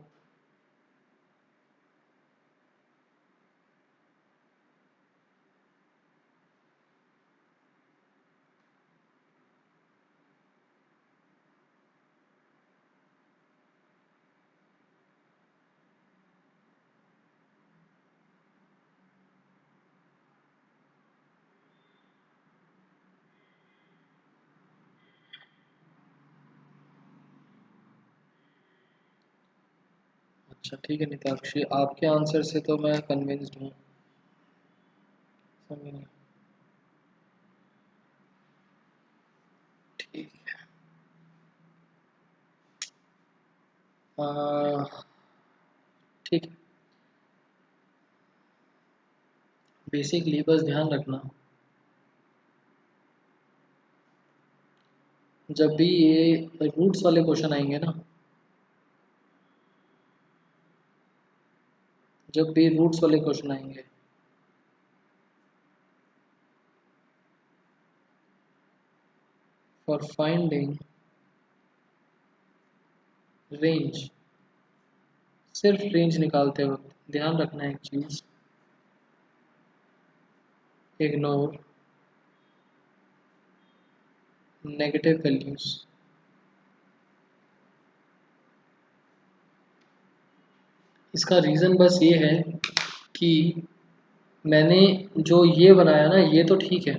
अच्छा ठीक है निताक्षी, आपके आंसर से तो मैं कन्विंस्ड हूँ। समझ नहीं। ठीक है। ठीक है, बेसिकली बस ध्यान रखना, जब भी ये रूट्स वाले क्वेश्चन आएंगे ना, जब भी रूट्स वाले क्वेश्चन आएंगे, फॉर फाइंडिंग रेंज, सिर्फ रेंज निकालते वक्त ध्यान रखना एक चीज, इग्नोर नेगेटिव वैल्यूज। इसका रीज़न बस ये है कि मैंने जो ये बनाया ना, ये तो ठीक है,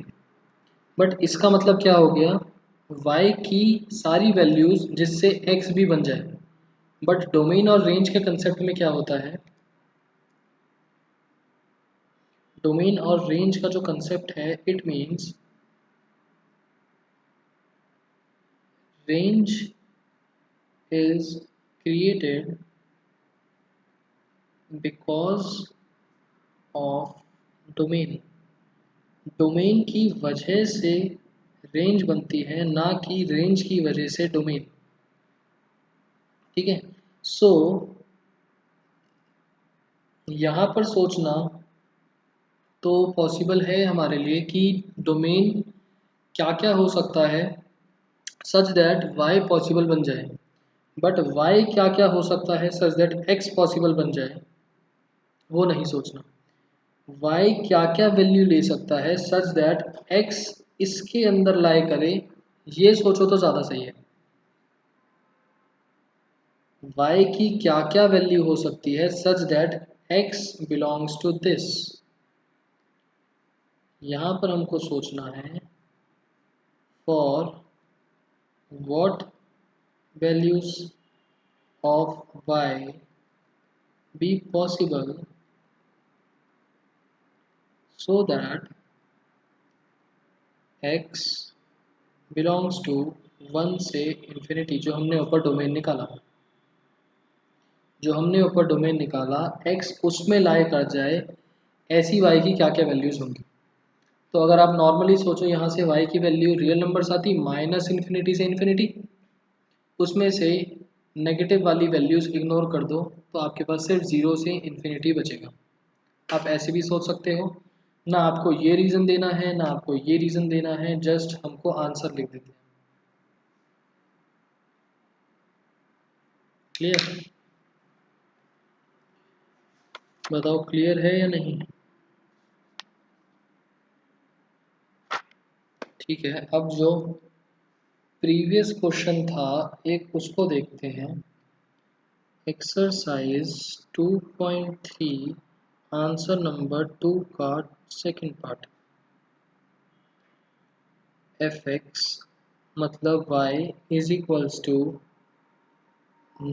बट इसका मतलब क्या हो गया, y की सारी वैल्यूज जिससे x भी बन जाए। बट डोमेन और रेंज के कंसेप्ट में क्या होता है, डोमेन और रेंज का जो कंसेप्ट है, it means range is created because of domain, domain की वजह से रेंज बनती है, ना कि रेंज की वजह से डोमेन। ठीक है, सो यहाँ पर सोचना तो पॉसिबल है हमारे लिए कि डोमेन क्या क्या हो सकता है सच दैट y पॉसिबल बन जाए, बट y क्या क्या हो सकता है सच दैट x पॉसिबल बन जाए, वो नहीं सोचना। y क्या क्या वैल्यू ले सकता है सच दैट x इसके अंदर लाई करे, ये सोचो तो ज़्यादा सही है। y की क्या क्या वैल्यू हो सकती है such that x belongs to this, यहाँ पर हमको सोचना है for what values of y be possible so that x belongs to 1 से infinity, जो हमने ऊपर डोमेन निकाला, जो हमने ऊपर डोमेन निकाला x उसमें लाई कर जाए, ऐसी y की क्या क्या वैल्यूज होंगी। तो अगर आप नॉर्मली सोचो, यहाँ से y की वैल्यू रियल नंबर्स आती माइनस इन्फिनिटी से इन्फिनिटी, उसमें से नेगेटिव वाली वैल्यूज इग्नोर कर दो तो आपके पास सिर्फ 0 से इन्फिनिटी बचेगा। आप ऐसे भी सोच सकते हो, ना आपको ये रीज़न देना है ना आपको ये रीज़न देना है, जस्ट हमको आंसर लिख देते हैं। क्लियर? बताओ क्लियर है या नहीं? ठीक है, अब जो प्रीवियस क्वेश्चन था एक उसको देखते हैं। एक्सरसाइज 2.3 आंसर नंबर 2 का सेकंड पार्ट। एफ एक्स मतलब y is equals to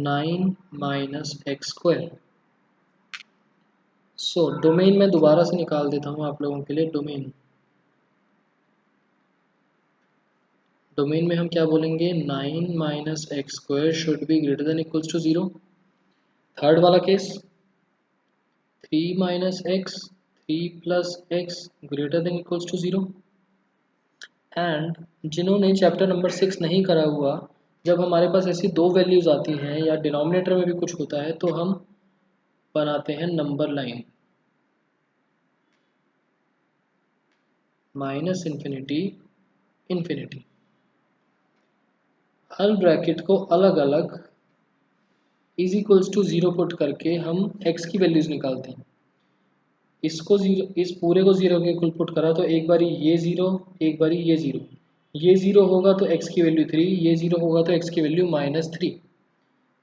9 minus x square. So domain मैं दोबारा से निकाल देता हूँ आप लोगों के लिए। डोमेन में हम क्या बोलेंगे, 9 minus x square should be greater than equals to 0। Third वाला case 3 minus x 3 plus x greater than equals to 0। And जिन्होंने चैप्टर नंबर 6 नहीं करा हुआ, जब हमारे पास ऐसी दो वैल्यूज आती हैं या डिनोमिनेटर में भी कुछ होता है तो हम बनाते हैं number line, minus infinity infinity. हर ब्रैकेट को अलग अलग इज इक्वल्स टू 0 पुट करके हम x की वैल्यूज निकालते हैं। इसको 0, इस पूरे को 0 के इक्वल पुट करा तो एक बारी ये 0, एक बारी ये 0, ये 0 होगा तो x की वैल्यू 3, ये 0 होगा तो x की वैल्यू -3।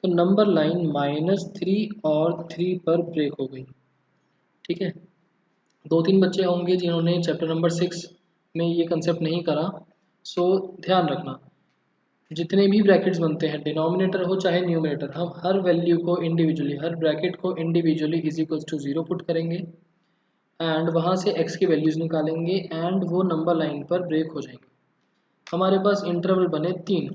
तो नंबर लाइन -3 और 3 पर ब्रेक हो गई। ठीक है, दो तीन बच्चे होंगे जिन्होंने चैप्टर नंबर 6 में ये कंसेप्ट नहीं करा, सो ध्यान रखना। जितने भी ब्रैकेट्स बनते हैं, डिनोमिनेटर हो चाहे न्यूमरेटर, हम हर वैल्यू को इंडिविजुअली, हर ब्रैकेट को individually is equals to 0 put करेंगे एंड वहाँ से x की वैल्यूज़ निकालेंगे एंड वो नंबर लाइन पर ब्रेक हो जाएंगे। हमारे पास इंटरवल बने 3,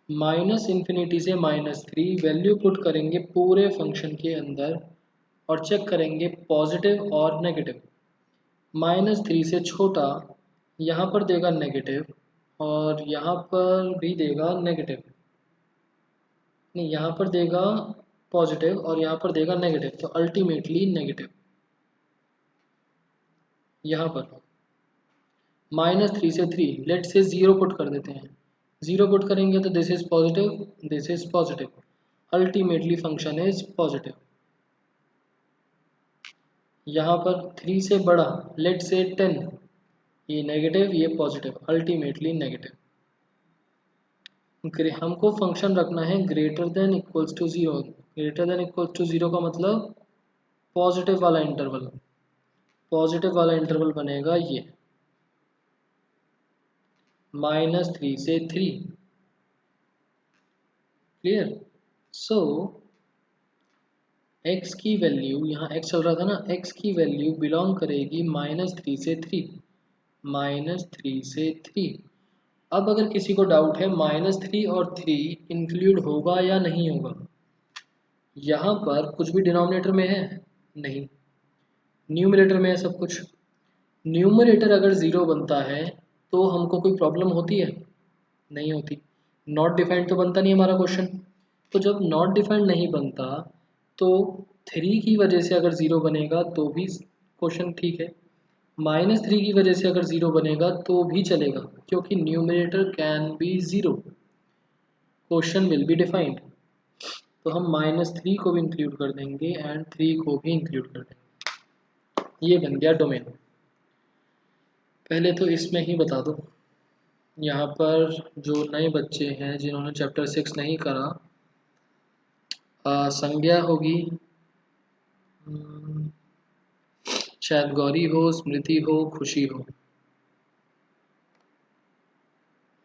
-∞ से -3, वैल्यू पुट करेंगे पूरे फंक्शन के अंदर और चेक करेंगे पॉजिटिव और नेगेटिव। -3 से छोटा यहाँ पर देगा नेगेटिव और यहाँ पर भी देगा नेगेटिव, नहीं यहाँ पर देगा पॉजिटिव और यहाँ पर देगा नेगेटिव, तो अल्टीमेटली नेगेटिव। यहाँ पर -3 से 3, लेट से 0 पुट कर देते हैं, 0 पुट करेंगे तो this is positive, this is positive, ultimately function is positive. यहाँ पर 3 से बड़ा, लेट से 10, ये नेगेटिव ये पॉजिटिव, अल्टीमेटली नेगेटिव। हमको फंक्शन रखना है greater than equals to 0। Greater than equals to 0 का मतलब पॉजिटिव वाला इंटरवल, पॉजिटिव वाला इंटरवल बनेगा ये -3 से 3। क्लियर? सो x की वैल्यू, यहाँ x चल रहा था ना, x की वैल्यू बिलोंग करेगी -3 से 3, -3 से 3। अब अगर किसी को डाउट है -3 और 3 इंक्लूड होगा या नहीं होगा, यहाँ पर कुछ भी डिनोमिनेटर में है नहीं, न्यूमरेटर में है सब कुछ। न्यूमरेटर अगर 0 बनता है तो हमको कोई प्रॉब्लम होती है? नहीं होती। नॉट डिफाइंड तो बनता नहीं हमारा क्वेश्चन। तो जब नॉट डिफाइंड नहीं बनता तो 3 की वजह से अगर 0 बनेगा तो भी क्वेश्चन ठीक है, -3 की वजह से अगर 0 बनेगा तो भी चलेगा, क्योंकि numerator can be 0, question will be defined. तो हम -3 को भी इंक्लूड कर देंगे एंड 3 को भी इंक्लूड कर देंगे। ये बन गया डोमेन। पहले तो इसमें ही बता दो, यहाँ पर जो नए बच्चे हैं जिन्होंने चैप्टर 6 नहीं करा, संज्ञा होगी, शायद गौरी हो, स्मृति हो, खुशी हो,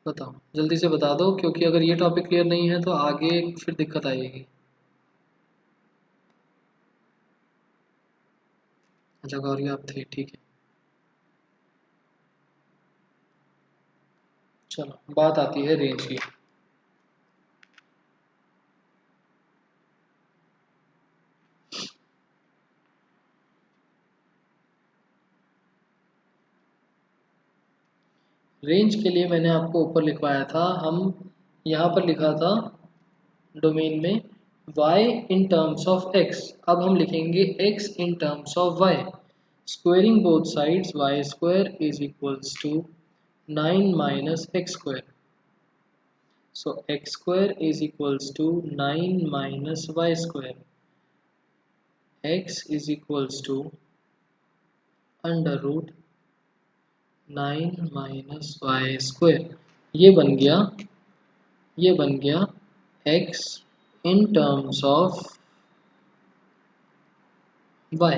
बताओ जल्दी से बता दो, क्योंकि अगर ये टॉपिक क्लियर नहीं है तो आगे फिर दिक्कत आएगी। अच्छा गौरी आप थे, ठीक है। चलो बात आती है रेंज की। रेंज के लिए मैंने आपको ऊपर लिखवाया था, हम यहाँ पर लिखा था डोमेन में y in terms of x, अब हम लिखेंगे x in terms of y, squaring both sides y square is equals to 9 minus x square, so x square is equals to 9 minus y square, x is equals to under root 9 minus y square। ये बन गया, ये बन गया x in terms of y।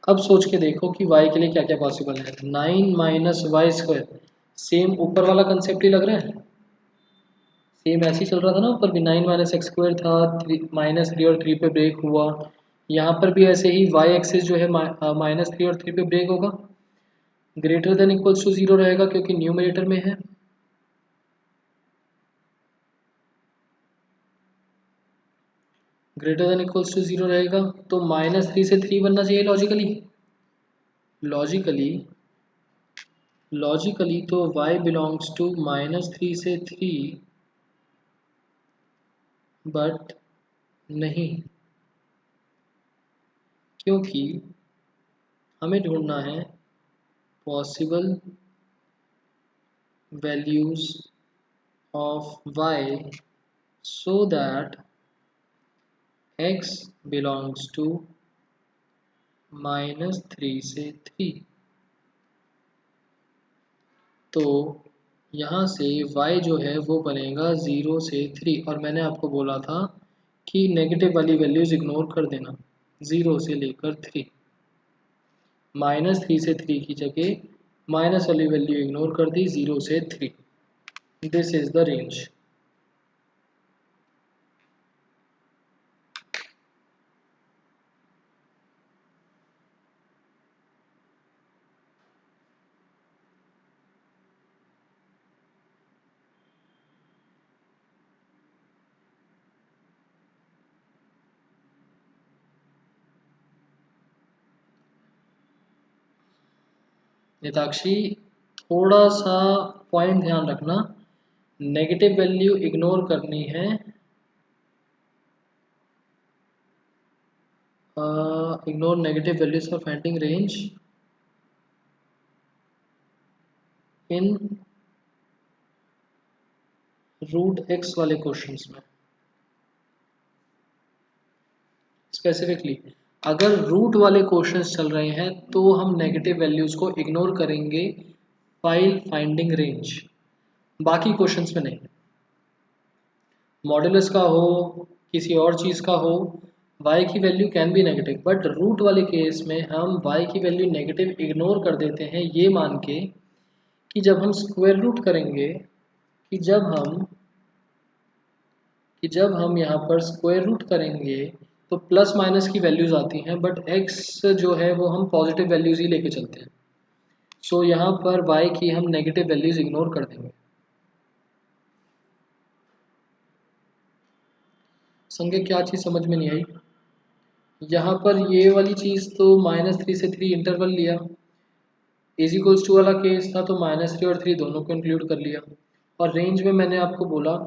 अब सोच के देखो कि y के लिए क्या क्या पॉसिबल है। 9 माइनस वाई स्क्वायर, सेम ऊपर वाला कंसेप्ट ही लग रहा है, सेम ऐसे ही चल रहा था ना, ऊपर भी 9 माइनस एक्स स्क्वायर था, -3 और 3 पे ब्रेक हुआ, यहाँ पर भी ऐसे ही y एक्सिस जो है -3 और 3 पे ब्रेक होगा, ग्रेटर देन इक्वल्स टू 0 रहेगा क्योंकि न्यूमरेटर में है, ग्रेटर देन इक्वल्स टू 0 रहेगा, तो -3 से 3 बनना चाहिए लॉजिकली। लॉजिकली लॉजिकली तो y बिलोंग्स टू -3 से 3, बट नहीं, क्योंकि हमें ढूंढना है possible values of y so that x belongs to -3 से 3। तो यहाँ से y जो है वो बनेगा 0 से 3, और मैंने आपको बोला था कि नेगेटिव वाली वैल्यूज इग्नोर कर देना, 0 से लेकर 3, -3 से 3 की जगह माइनस वाली वैल्यू इग्नोर कर दी, 0 से 3। This is the range. Nitakshi, थोड़ा सा पॉइंट ध्यान रखना, नेगेटिव वैल्यू इग्नोर करनी है। Ignore negative values for finding range in root x वाले क्वेश्चंस में। स्पेसिफिकली अगर रूट वाले क्वेश्चंस चल रहे हैं तो हम नेगेटिव वैल्यूज को इग्नोर करेंगे फाइल फाइंडिंग रेंज, बाकी क्वेश्चंस में नहीं। मॉड्यूलस का हो, किसी और चीज़ का हो, y की value can be negative, but root वाले केस में हम y की वैल्यू नेगेटिव इग्नोर कर देते हैं ये मान के कि जब हम स्क्वायर रूट करेंगे, कि जब हम यहाँ पर स्क्वायर रूट करेंगे तो प्लस माइनस की वैल्यूज आती हैं, बट x जो है वो हम पॉजिटिव वैल्यूज ही लेके चलते हैं। सो यहाँ पर y की हम नेगेटिव वैल्यूज इग्नोर कर देंगे। संज्ञा क्या चीज़ समझ में नहीं आई? यहाँ पर ये वाली चीज़ तो -3 से 3 इंटरवल लिया, इज इक्वल्स टू वाला केस था तो -3 और 3 दोनों को इंक्लूड कर लिया। और रेंज में मैंने आपको बोला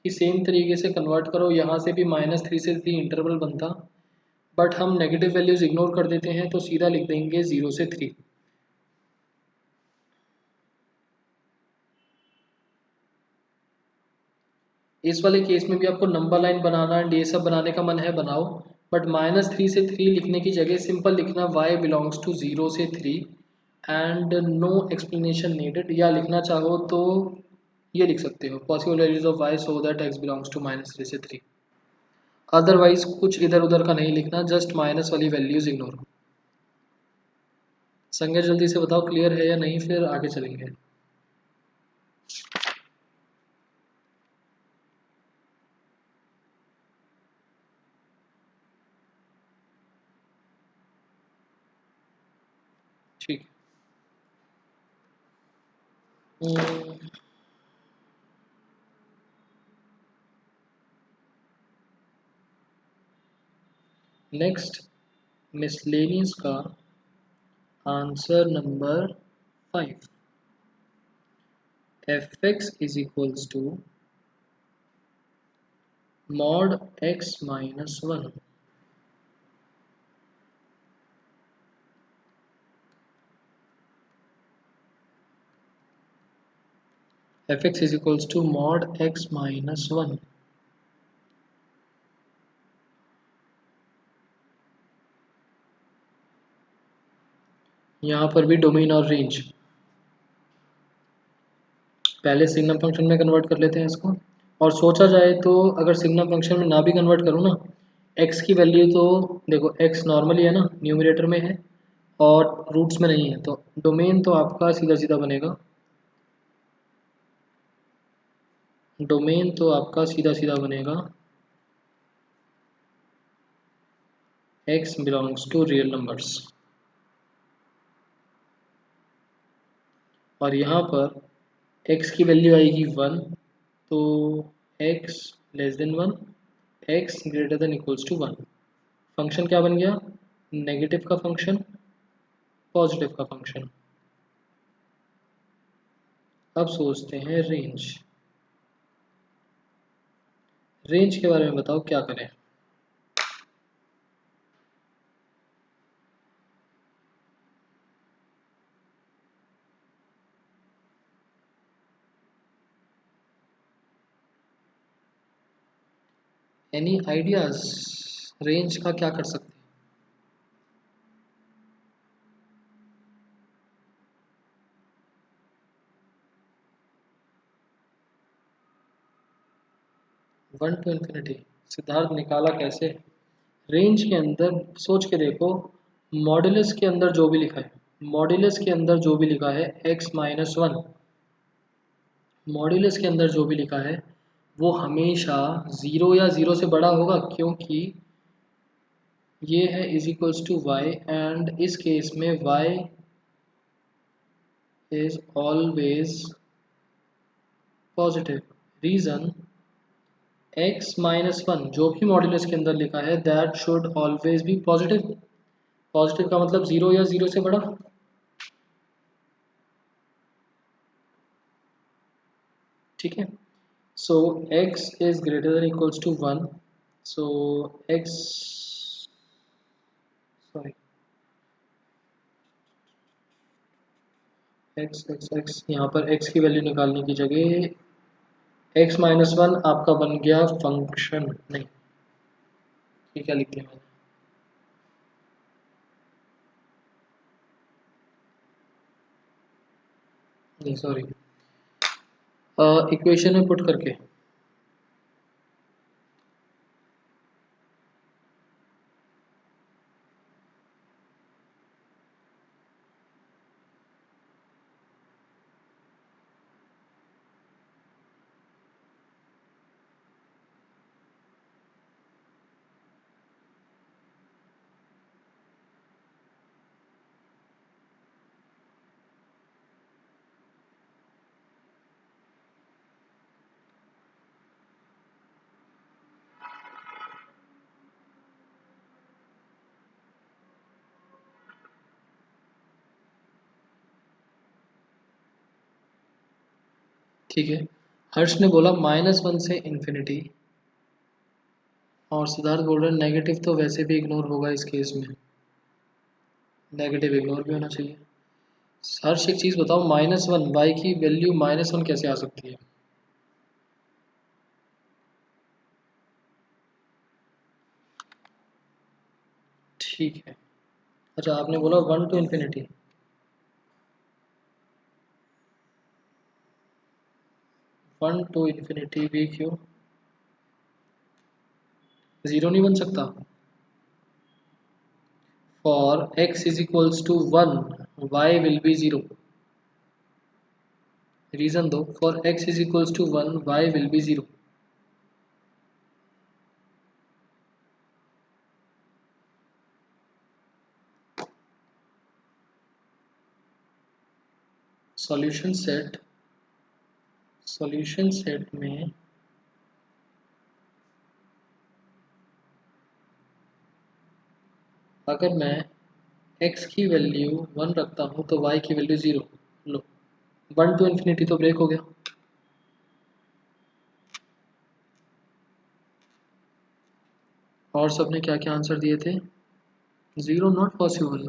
कि सेम तरीके से कन्वर्ट करो, यहाँ से भी -3 से 3 इंटरवल बनता, बट हम नेगेटिव वैल्यूज इग्नोर कर देते हैं तो सीधा लिख देंगे 0 से 3। इस वाले केस में भी आपको नंबर लाइन बनाना एंड ये सब बनाने का मन है बनाओ, बट -3 से 3 लिखने की जगह सिंपल लिखना y बिलोंग्स टू 0 से 3 एंड नो एक्सप्लेनेशन नीडेड, या लिखना चाहो तो ये लिख सकते हो possible values of y so that x belongs to -3 से 3। अदरवाइज कुछ इधर उधर का नहीं लिखना, जस्ट माइनस वाली वैल्यूज इग्नोर। संजय जल्दी से बताओ क्लियर है या नहीं, फिर आगे चलेंगे। ठीक है, नेक्स्ट मिसलेनियस का answer number 5, fx is equals to mod x minus 1। fx is equals to mod x minus 1। यहाँ पर भी डोमेन और रेंज, पहले सिग्नम फंक्शन में कन्वर्ट कर लेते हैं इसको। और सोचा जाए तो अगर सिग्नम फंक्शन में ना भी कन्वर्ट करूँ ना, x की वैल्यू तो देखो x नॉर्मली है ना, न्यूमरेटर में है और रूट्स में नहीं है, तो डोमेन तो आपका सीधा सीधा बनेगा, डोमेन तो आपका सीधा सीधा बनेगा x belongs to real numbers. और यहाँ पर x की वैल्यू आएगी 1, तो x less than 1, x greater than equals to 1। Function क्या बन गया? नेगेटिव का फंक्शन, पॉजिटिव का फंक्शन। अब सोचते हैं रेंज। रेंज के बारे में बताओ क्या करें। एनी आइडियाज, रेंज का क्या कर सकते हैं? वन टू इन्फिनिटी, सिद्धार्थ निकाला कैसे? रेंज के अंदर सोच के देखो, मॉड्यूलस के अंदर जो भी लिखा है, मॉड्यूलस के अंदर जो भी लिखा है x माइनस 1, मॉड्यूलस के अंदर जो भी लिखा है वो हमेशा ज़ीरो या ज़ीरो से बड़ा होगा, क्योंकि ये है is equals to y, and इस केस में y is always positive. Reason, x minus one जो भी मॉड्यूलस के अंदर लिखा है that should always be positive. Positive का मतलब ज़ीरो या ज़ीरो से बड़ा। ठीक है, so x is greater than equals to 1, so x, sorry, x यहाँ पर x की वैल्यू निकालने की जगह x माइनस वन आपका बन गया फंक्शन, नहीं ये क्या लिख दिया मैंने, नहीं सॉरी, इक्वेशन में पुट करके। ठीक है, हर्ष ने बोला माइनस वन से इन्फिनिटी, और सिद्धार्थ बोल रहे हैं नेगेटिव तो वैसे भी इग्नोर होगा इस केस में, नेगेटिव इग्नोर भी होना चाहिए। हर्ष एक चीज़ बताओ, माइनस वन वाई की वैल्यू माइनस वन कैसे आ सकती है? ठीक है, अच्छा आपने बोला one to infinity, one to infinity भी क्यों, ज़ीरो नहीं बन सकता? For x is equals to one y will be zero. Reason दो, for x is equals to one y will be zero. Solution set, solution set में अगर मैं x की वैल्यू वन रखता हूँ तो y की वैल्यू ज़ीरो, लो वन टू इन्फिनिटी तो ब्रेक हो गया। और सबने क्या क्या आंसर दिए थे? Zero not possible,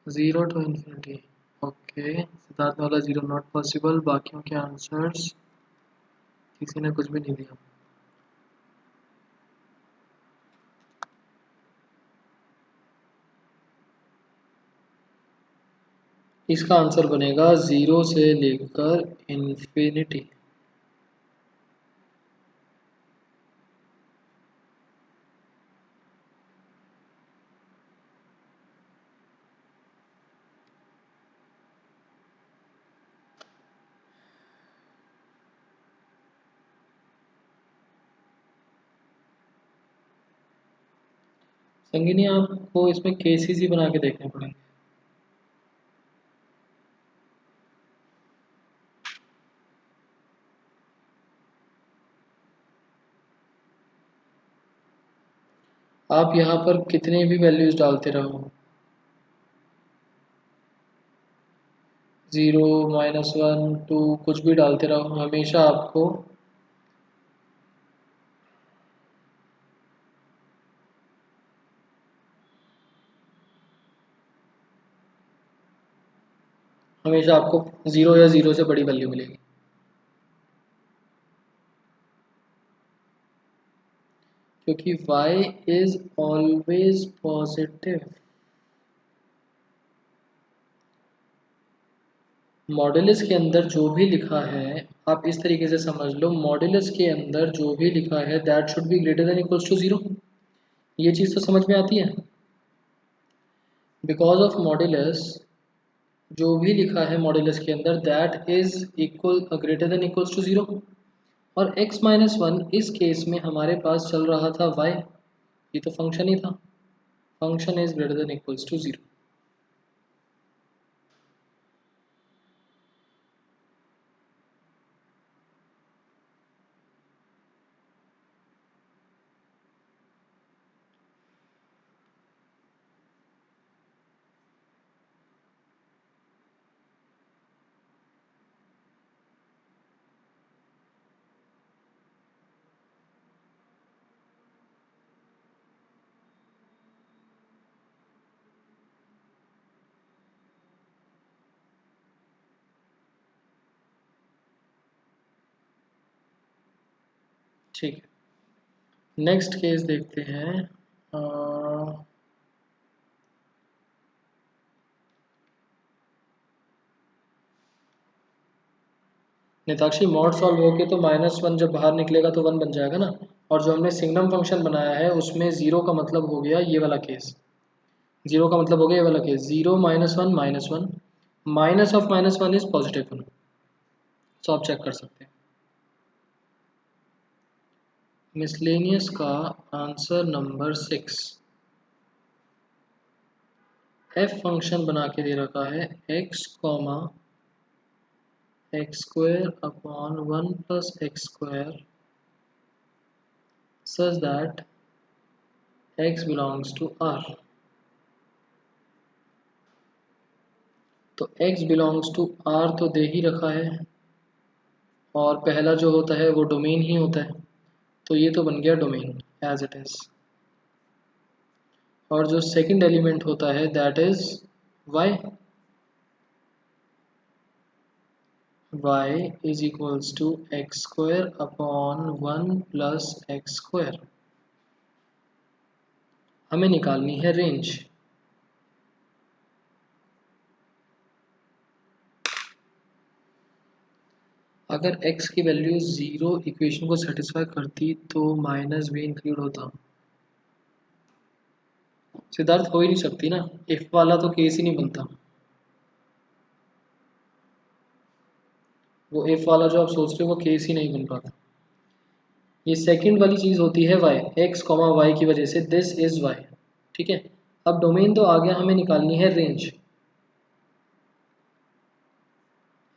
zero to infinity, okay Siddharth वाला ज़ीरो नॉट पॉसिबल, बाकियों के आंसर्स किसी ने कुछ भी नहीं दिया। इसका आंसर बनेगा ज़ीरो से लेकर इन्फिनिटी। संगिनी आपको इसमें केसेस ही बना के देखने पड़ेंगे। आप यहाँ पर कितने भी वैल्यूज डालते रहो, ज़ीरो माइनस वन टू कुछ भी डालते रहो, हमेशा आपको ज़ीरो या ज़ीरो से बड़ी वैल्यू मिलेगी। क्योंकि y is always positive. Modulus के अंदर जो भी लिखा है, आप इस तरीके से समझ लो, मॉड्यूलस के अंदर जो भी लिखा है that should be greater than equals to zero. ये चीज़ तो समझ में आती है। बिकॉज ऑफ मॉड्यूलस जो भी लिखा है मॉड्यूलस के अंदर that is equal greater than equals to 0, और x माइनस वन इस केस में हमारे पास चल रहा था y, ये तो फंक्शन ही था, function is greater than equals to 0। ठीक है, नेक्स्ट केस देखते हैं। नेताक्षी मॉड सॉल्व होके तो -1 जब बाहर निकलेगा तो 1 बन जाएगा ना, और जो हमने सिग्नम फंक्शन बनाया है उसमें 0 का मतलब हो गया ये वाला केस, 0 का मतलब हो गया ये वाला केस, 0 -1 -1, माइनस ऑफ -1 इज +1, तो आप चेक कर सकते हैं। मिसलेनियस का आंसर नंबर 6, एफ फंक्शन बना के दे रखा है x comma x square upon 1 plus x square such that x belongs to R। तो x बिलोंग्स टू R तो दे ही रखा है, और पहला जो होता है वो डोमेन ही होता है, तो ये तो बन गया डोमेन एज इट इज, और जो सेकंड एलिमेंट होता है that is y, y is equals to x square upon 1 plus x square. हमें निकालनी है रेंज। अगर x की वैल्यू 0 इक्वेशन को सेटिस्फाई करती तो माइनस भी इंक्लूड होता। सिद्धार्थ हो ही नहीं सकती ना, इफ वाला तो केस ही नहीं बनता, वो इफ वाला जो आप सोच रहे हो वो केस ही नहीं बन पाता। ये सेकंड वाली चीज होती है y, x कॉमा वाई की वजह से दिस इज y। ठीक है, अब डोमेन तो आ गया, हमें निकालनी है रेंज।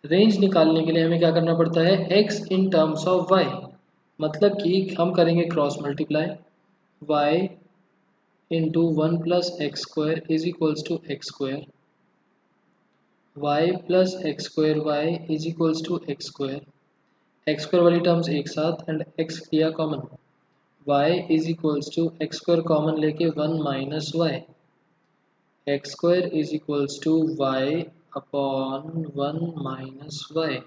रेंज निकालने के लिए हमें क्या करना पड़ता है, x in terms of y, मतलब कि हम करेंगे cross multiply, y into 1 plus x square is equals to x square, y plus x square y is equals to x square, x square वाली टर्म्स एक साथ एंड x किया common, y is equals to x square common लेके 1 minus y, x square is equals to y upon 1 minus y,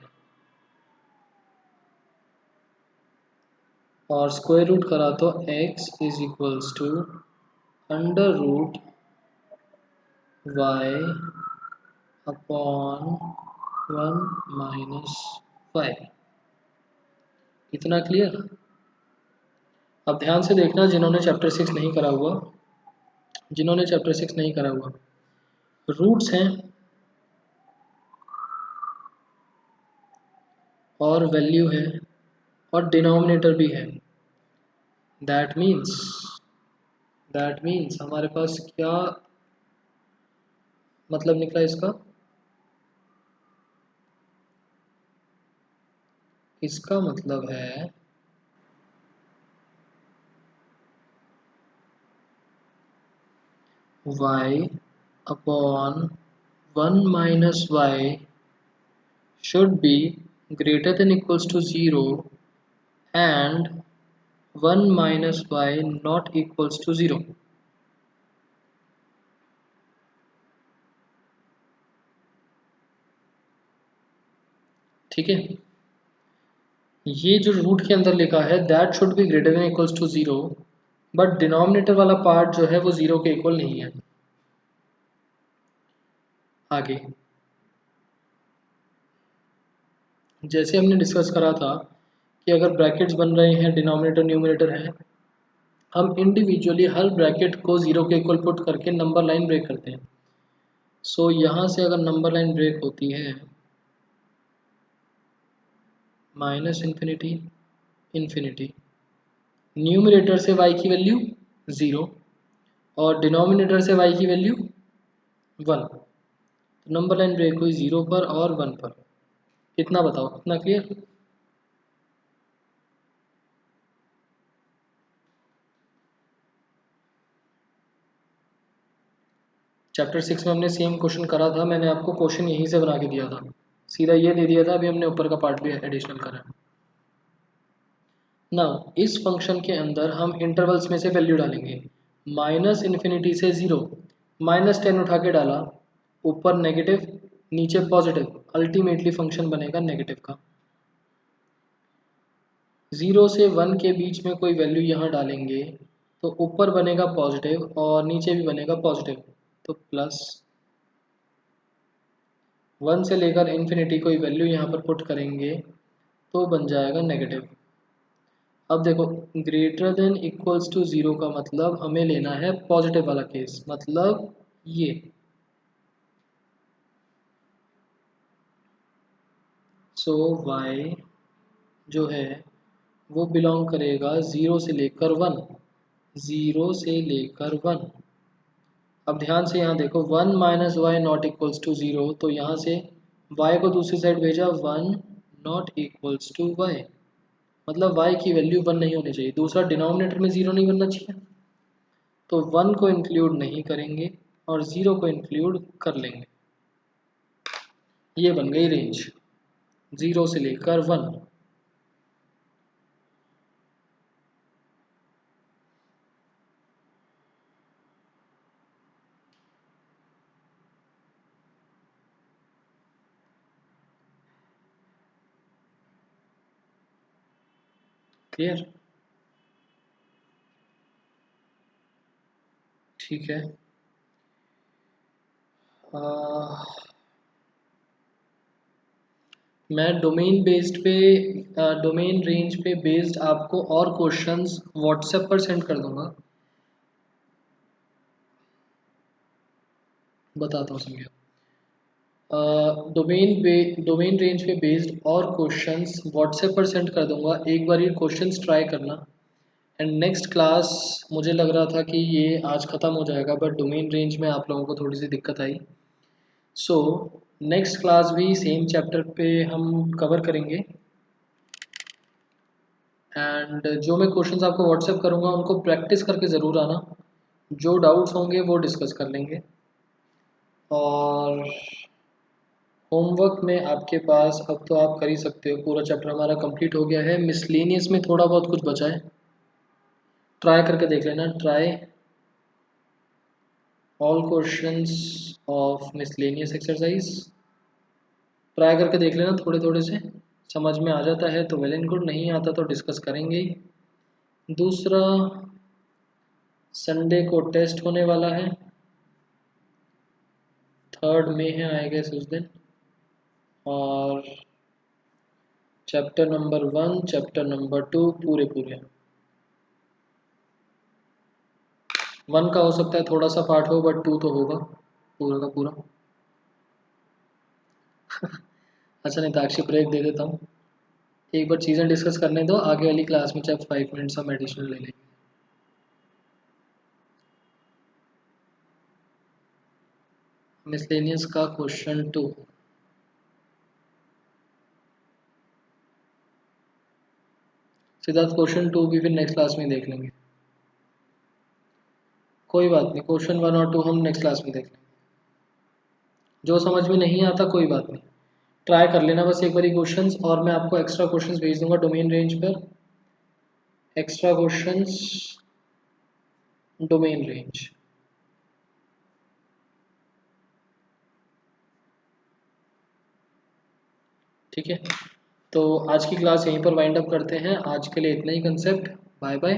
और square root करा तो x is equals to under root y upon 1 minus y. इतना clear. अब ध्यान से देखना जिन्होंने चैप्टर 6 नहीं करा हुआ, जिन्होंने चैप्टर 6 नहीं करा हुआ, रूट्स हैं और वैल्यू है और डिनोमिनेटर भी है, दैट मीन्स हमारे पास क्या मतलब निकला इसका, इसका मतलब है y upon 1 minus y should be greater than equals to 0 and 1 minus y not equals to 0। ठीक है, ये जो रूट के अंदर लिखा है that should be greater than equals to 0, but denominator वाला पार्ट जो है वो 0 के इक्वल नहीं है। आगे जैसे हमने डिस्कस करा था कि अगर ब्रैकेट्स बन रहे हैं, डिनोमिनेटर न्यूमरेटर है, हम इंडिविजुअली हर ब्रैकेट को 0 के इक्वल पुट करके नंबर लाइन ब्रेक करते हैं। सो यहाँ से अगर नंबर लाइन ब्रेक होती है माइनस इन्फिनिटी इन्फिनिटी, न्यूमरेटर से y की वैल्यू 0 और डिनोमिनेटर से y की वैल्यू 1, तो नंबर लाइन ब्रेक हुई 0 पर और 1 पर। कितना बताओ, कितना क्लियर? चैप्टर 6 में हमने सेम क्वेश्चन करा था, मैंने आपको क्वेश्चन यहीं से बना के दिया था, सीधा ये दे दिया था, अभी हमने ऊपर का पार्ट भी एडिशनल करा है। नाउ इस फंक्शन के अंदर हम इंटरवल्स में से वैल्यू डालेंगे, माइनस इन्फिनिटी से 0, -10 उठा के डाला, ऊपर नेगेटिव नीचे पॉजिटिव, अल्टीमेटली फंक्शन बनेगा नेगेटिव का। 0 से 1 के बीच में कोई वैल्यू यहाँ डालेंगे तो ऊपर बनेगा पॉजिटिव और नीचे भी बनेगा पॉजिटिव, तो प्लस 1 से लेकर इन्फिनिटी कोई वैल्यू यहाँ पर पुट करेंगे तो बन जाएगा नेगेटिव। अब देखो ग्रेटर देन इक्वल्स टू 0 का मतलब हमें लेना है पॉजिटिव वाला केस, मतलब ये सो y जो है वो बिलोंग करेगा 0 से लेकर 1, 0 से लेकर 1। अब ध्यान से यहाँ देखो 1 minus y not equals to 0, तो यहाँ से y को दूसरी साइड भेजा, 1 नॉट इक्वल्स टू y, मतलब y की वैल्यू 1 नहीं होनी चाहिए, दूसरा डिनोमिनेटर में 0 नहीं बनना चाहिए, तो 1 को इंक्लूड नहीं करेंगे और 0 को इंक्लूड कर लेंगे। ये बन गई रेंज 0 से लेकर 1। क्लियर? ठीक है। मैं डोमेन बेस्ड पे डोमेन रेंज पे बेस्ड आपको और क्वेश्चंस व्हाट्सएप पर सेंड कर दूंगा, बताता हूँ समझिए। डोमेन रेंज पे बेस्ड और क्वेश्चंस व्हाट्सएप पर सेंड कर दूंगा, एक बार ये क्वेश्चंस ट्राई करना। एंड नेक्स्ट क्लास मुझे लग रहा था कि ये आज ख़त्म हो जाएगा, बट डोमेन रेंज में आप लोगों को थोड़ी सी दिक्कत आई, सो नेक्स्ट क्लास भी सेम चैप्टर पे हम कवर करेंगे। एंड जो मैं क्वेश्चंस आपको व्हाट्सएप करूँगा उनको प्रैक्टिस करके ज़रूर आना, जो डाउट्स होंगे वो डिस्कस कर लेंगे। और होमवर्क में आपके पास अब तो आप कर ही सकते हो, पूरा चैप्टर हमारा कंप्लीट हो गया है, मिसलेनियस में थोड़ा बहुत कुछ बचा है, ट्राई करके देख लेना। Try all questions of miscellaneous exercise, try करके देख लेना, थोड़े थोड़े से समझ में आ जाता है तो वेल एंड गुड, नहीं आता तो डिस्कस करेंगे ही। दूसरा, संडे को टेस्ट होने वाला है, 3 मई है आई गेस उस दिन, और चैप्टर नंबर 1 चैप्टर नंबर 2 पूरे पूरे 1 का हो सकता है थोड़ा सा पार्ट हो, बट 2 तो होगा पूरा का पूरा। अच्छा नहीं, ताक्षी ब्रेक दे देता हूँ, एक बार चीज़ें डिस्कस करने दो, आगे वाली क्लास में चाहे 5 मिनट्स हम एडिशनल ले लेंगे। मिसलेनियस का क्वेश्चन 2, सिद्धार्थ क्वेश्चन 2 भी फिर नेक्स्ट क्लास में देख लेंगे, कोई बात नहीं, क्वेश्चन 1 और 2 हम नेक्स्ट क्लास में देख लेंगे, जो समझ में नहीं आता कोई बात नहीं, ट्राई कर लेना बस एक बारी क्वेश्चंस, और मैं आपको एक्स्ट्रा क्वेश्चंस भेज दूंगा डोमेन रेंज पर, एक्स्ट्रा क्वेश्चंस डोमेन रेंज। ठीक है, तो आज की क्लास यहीं पर वाइंड अप करते हैं, आज के लिए इतना ही कंसेप्ट, बाय बाय।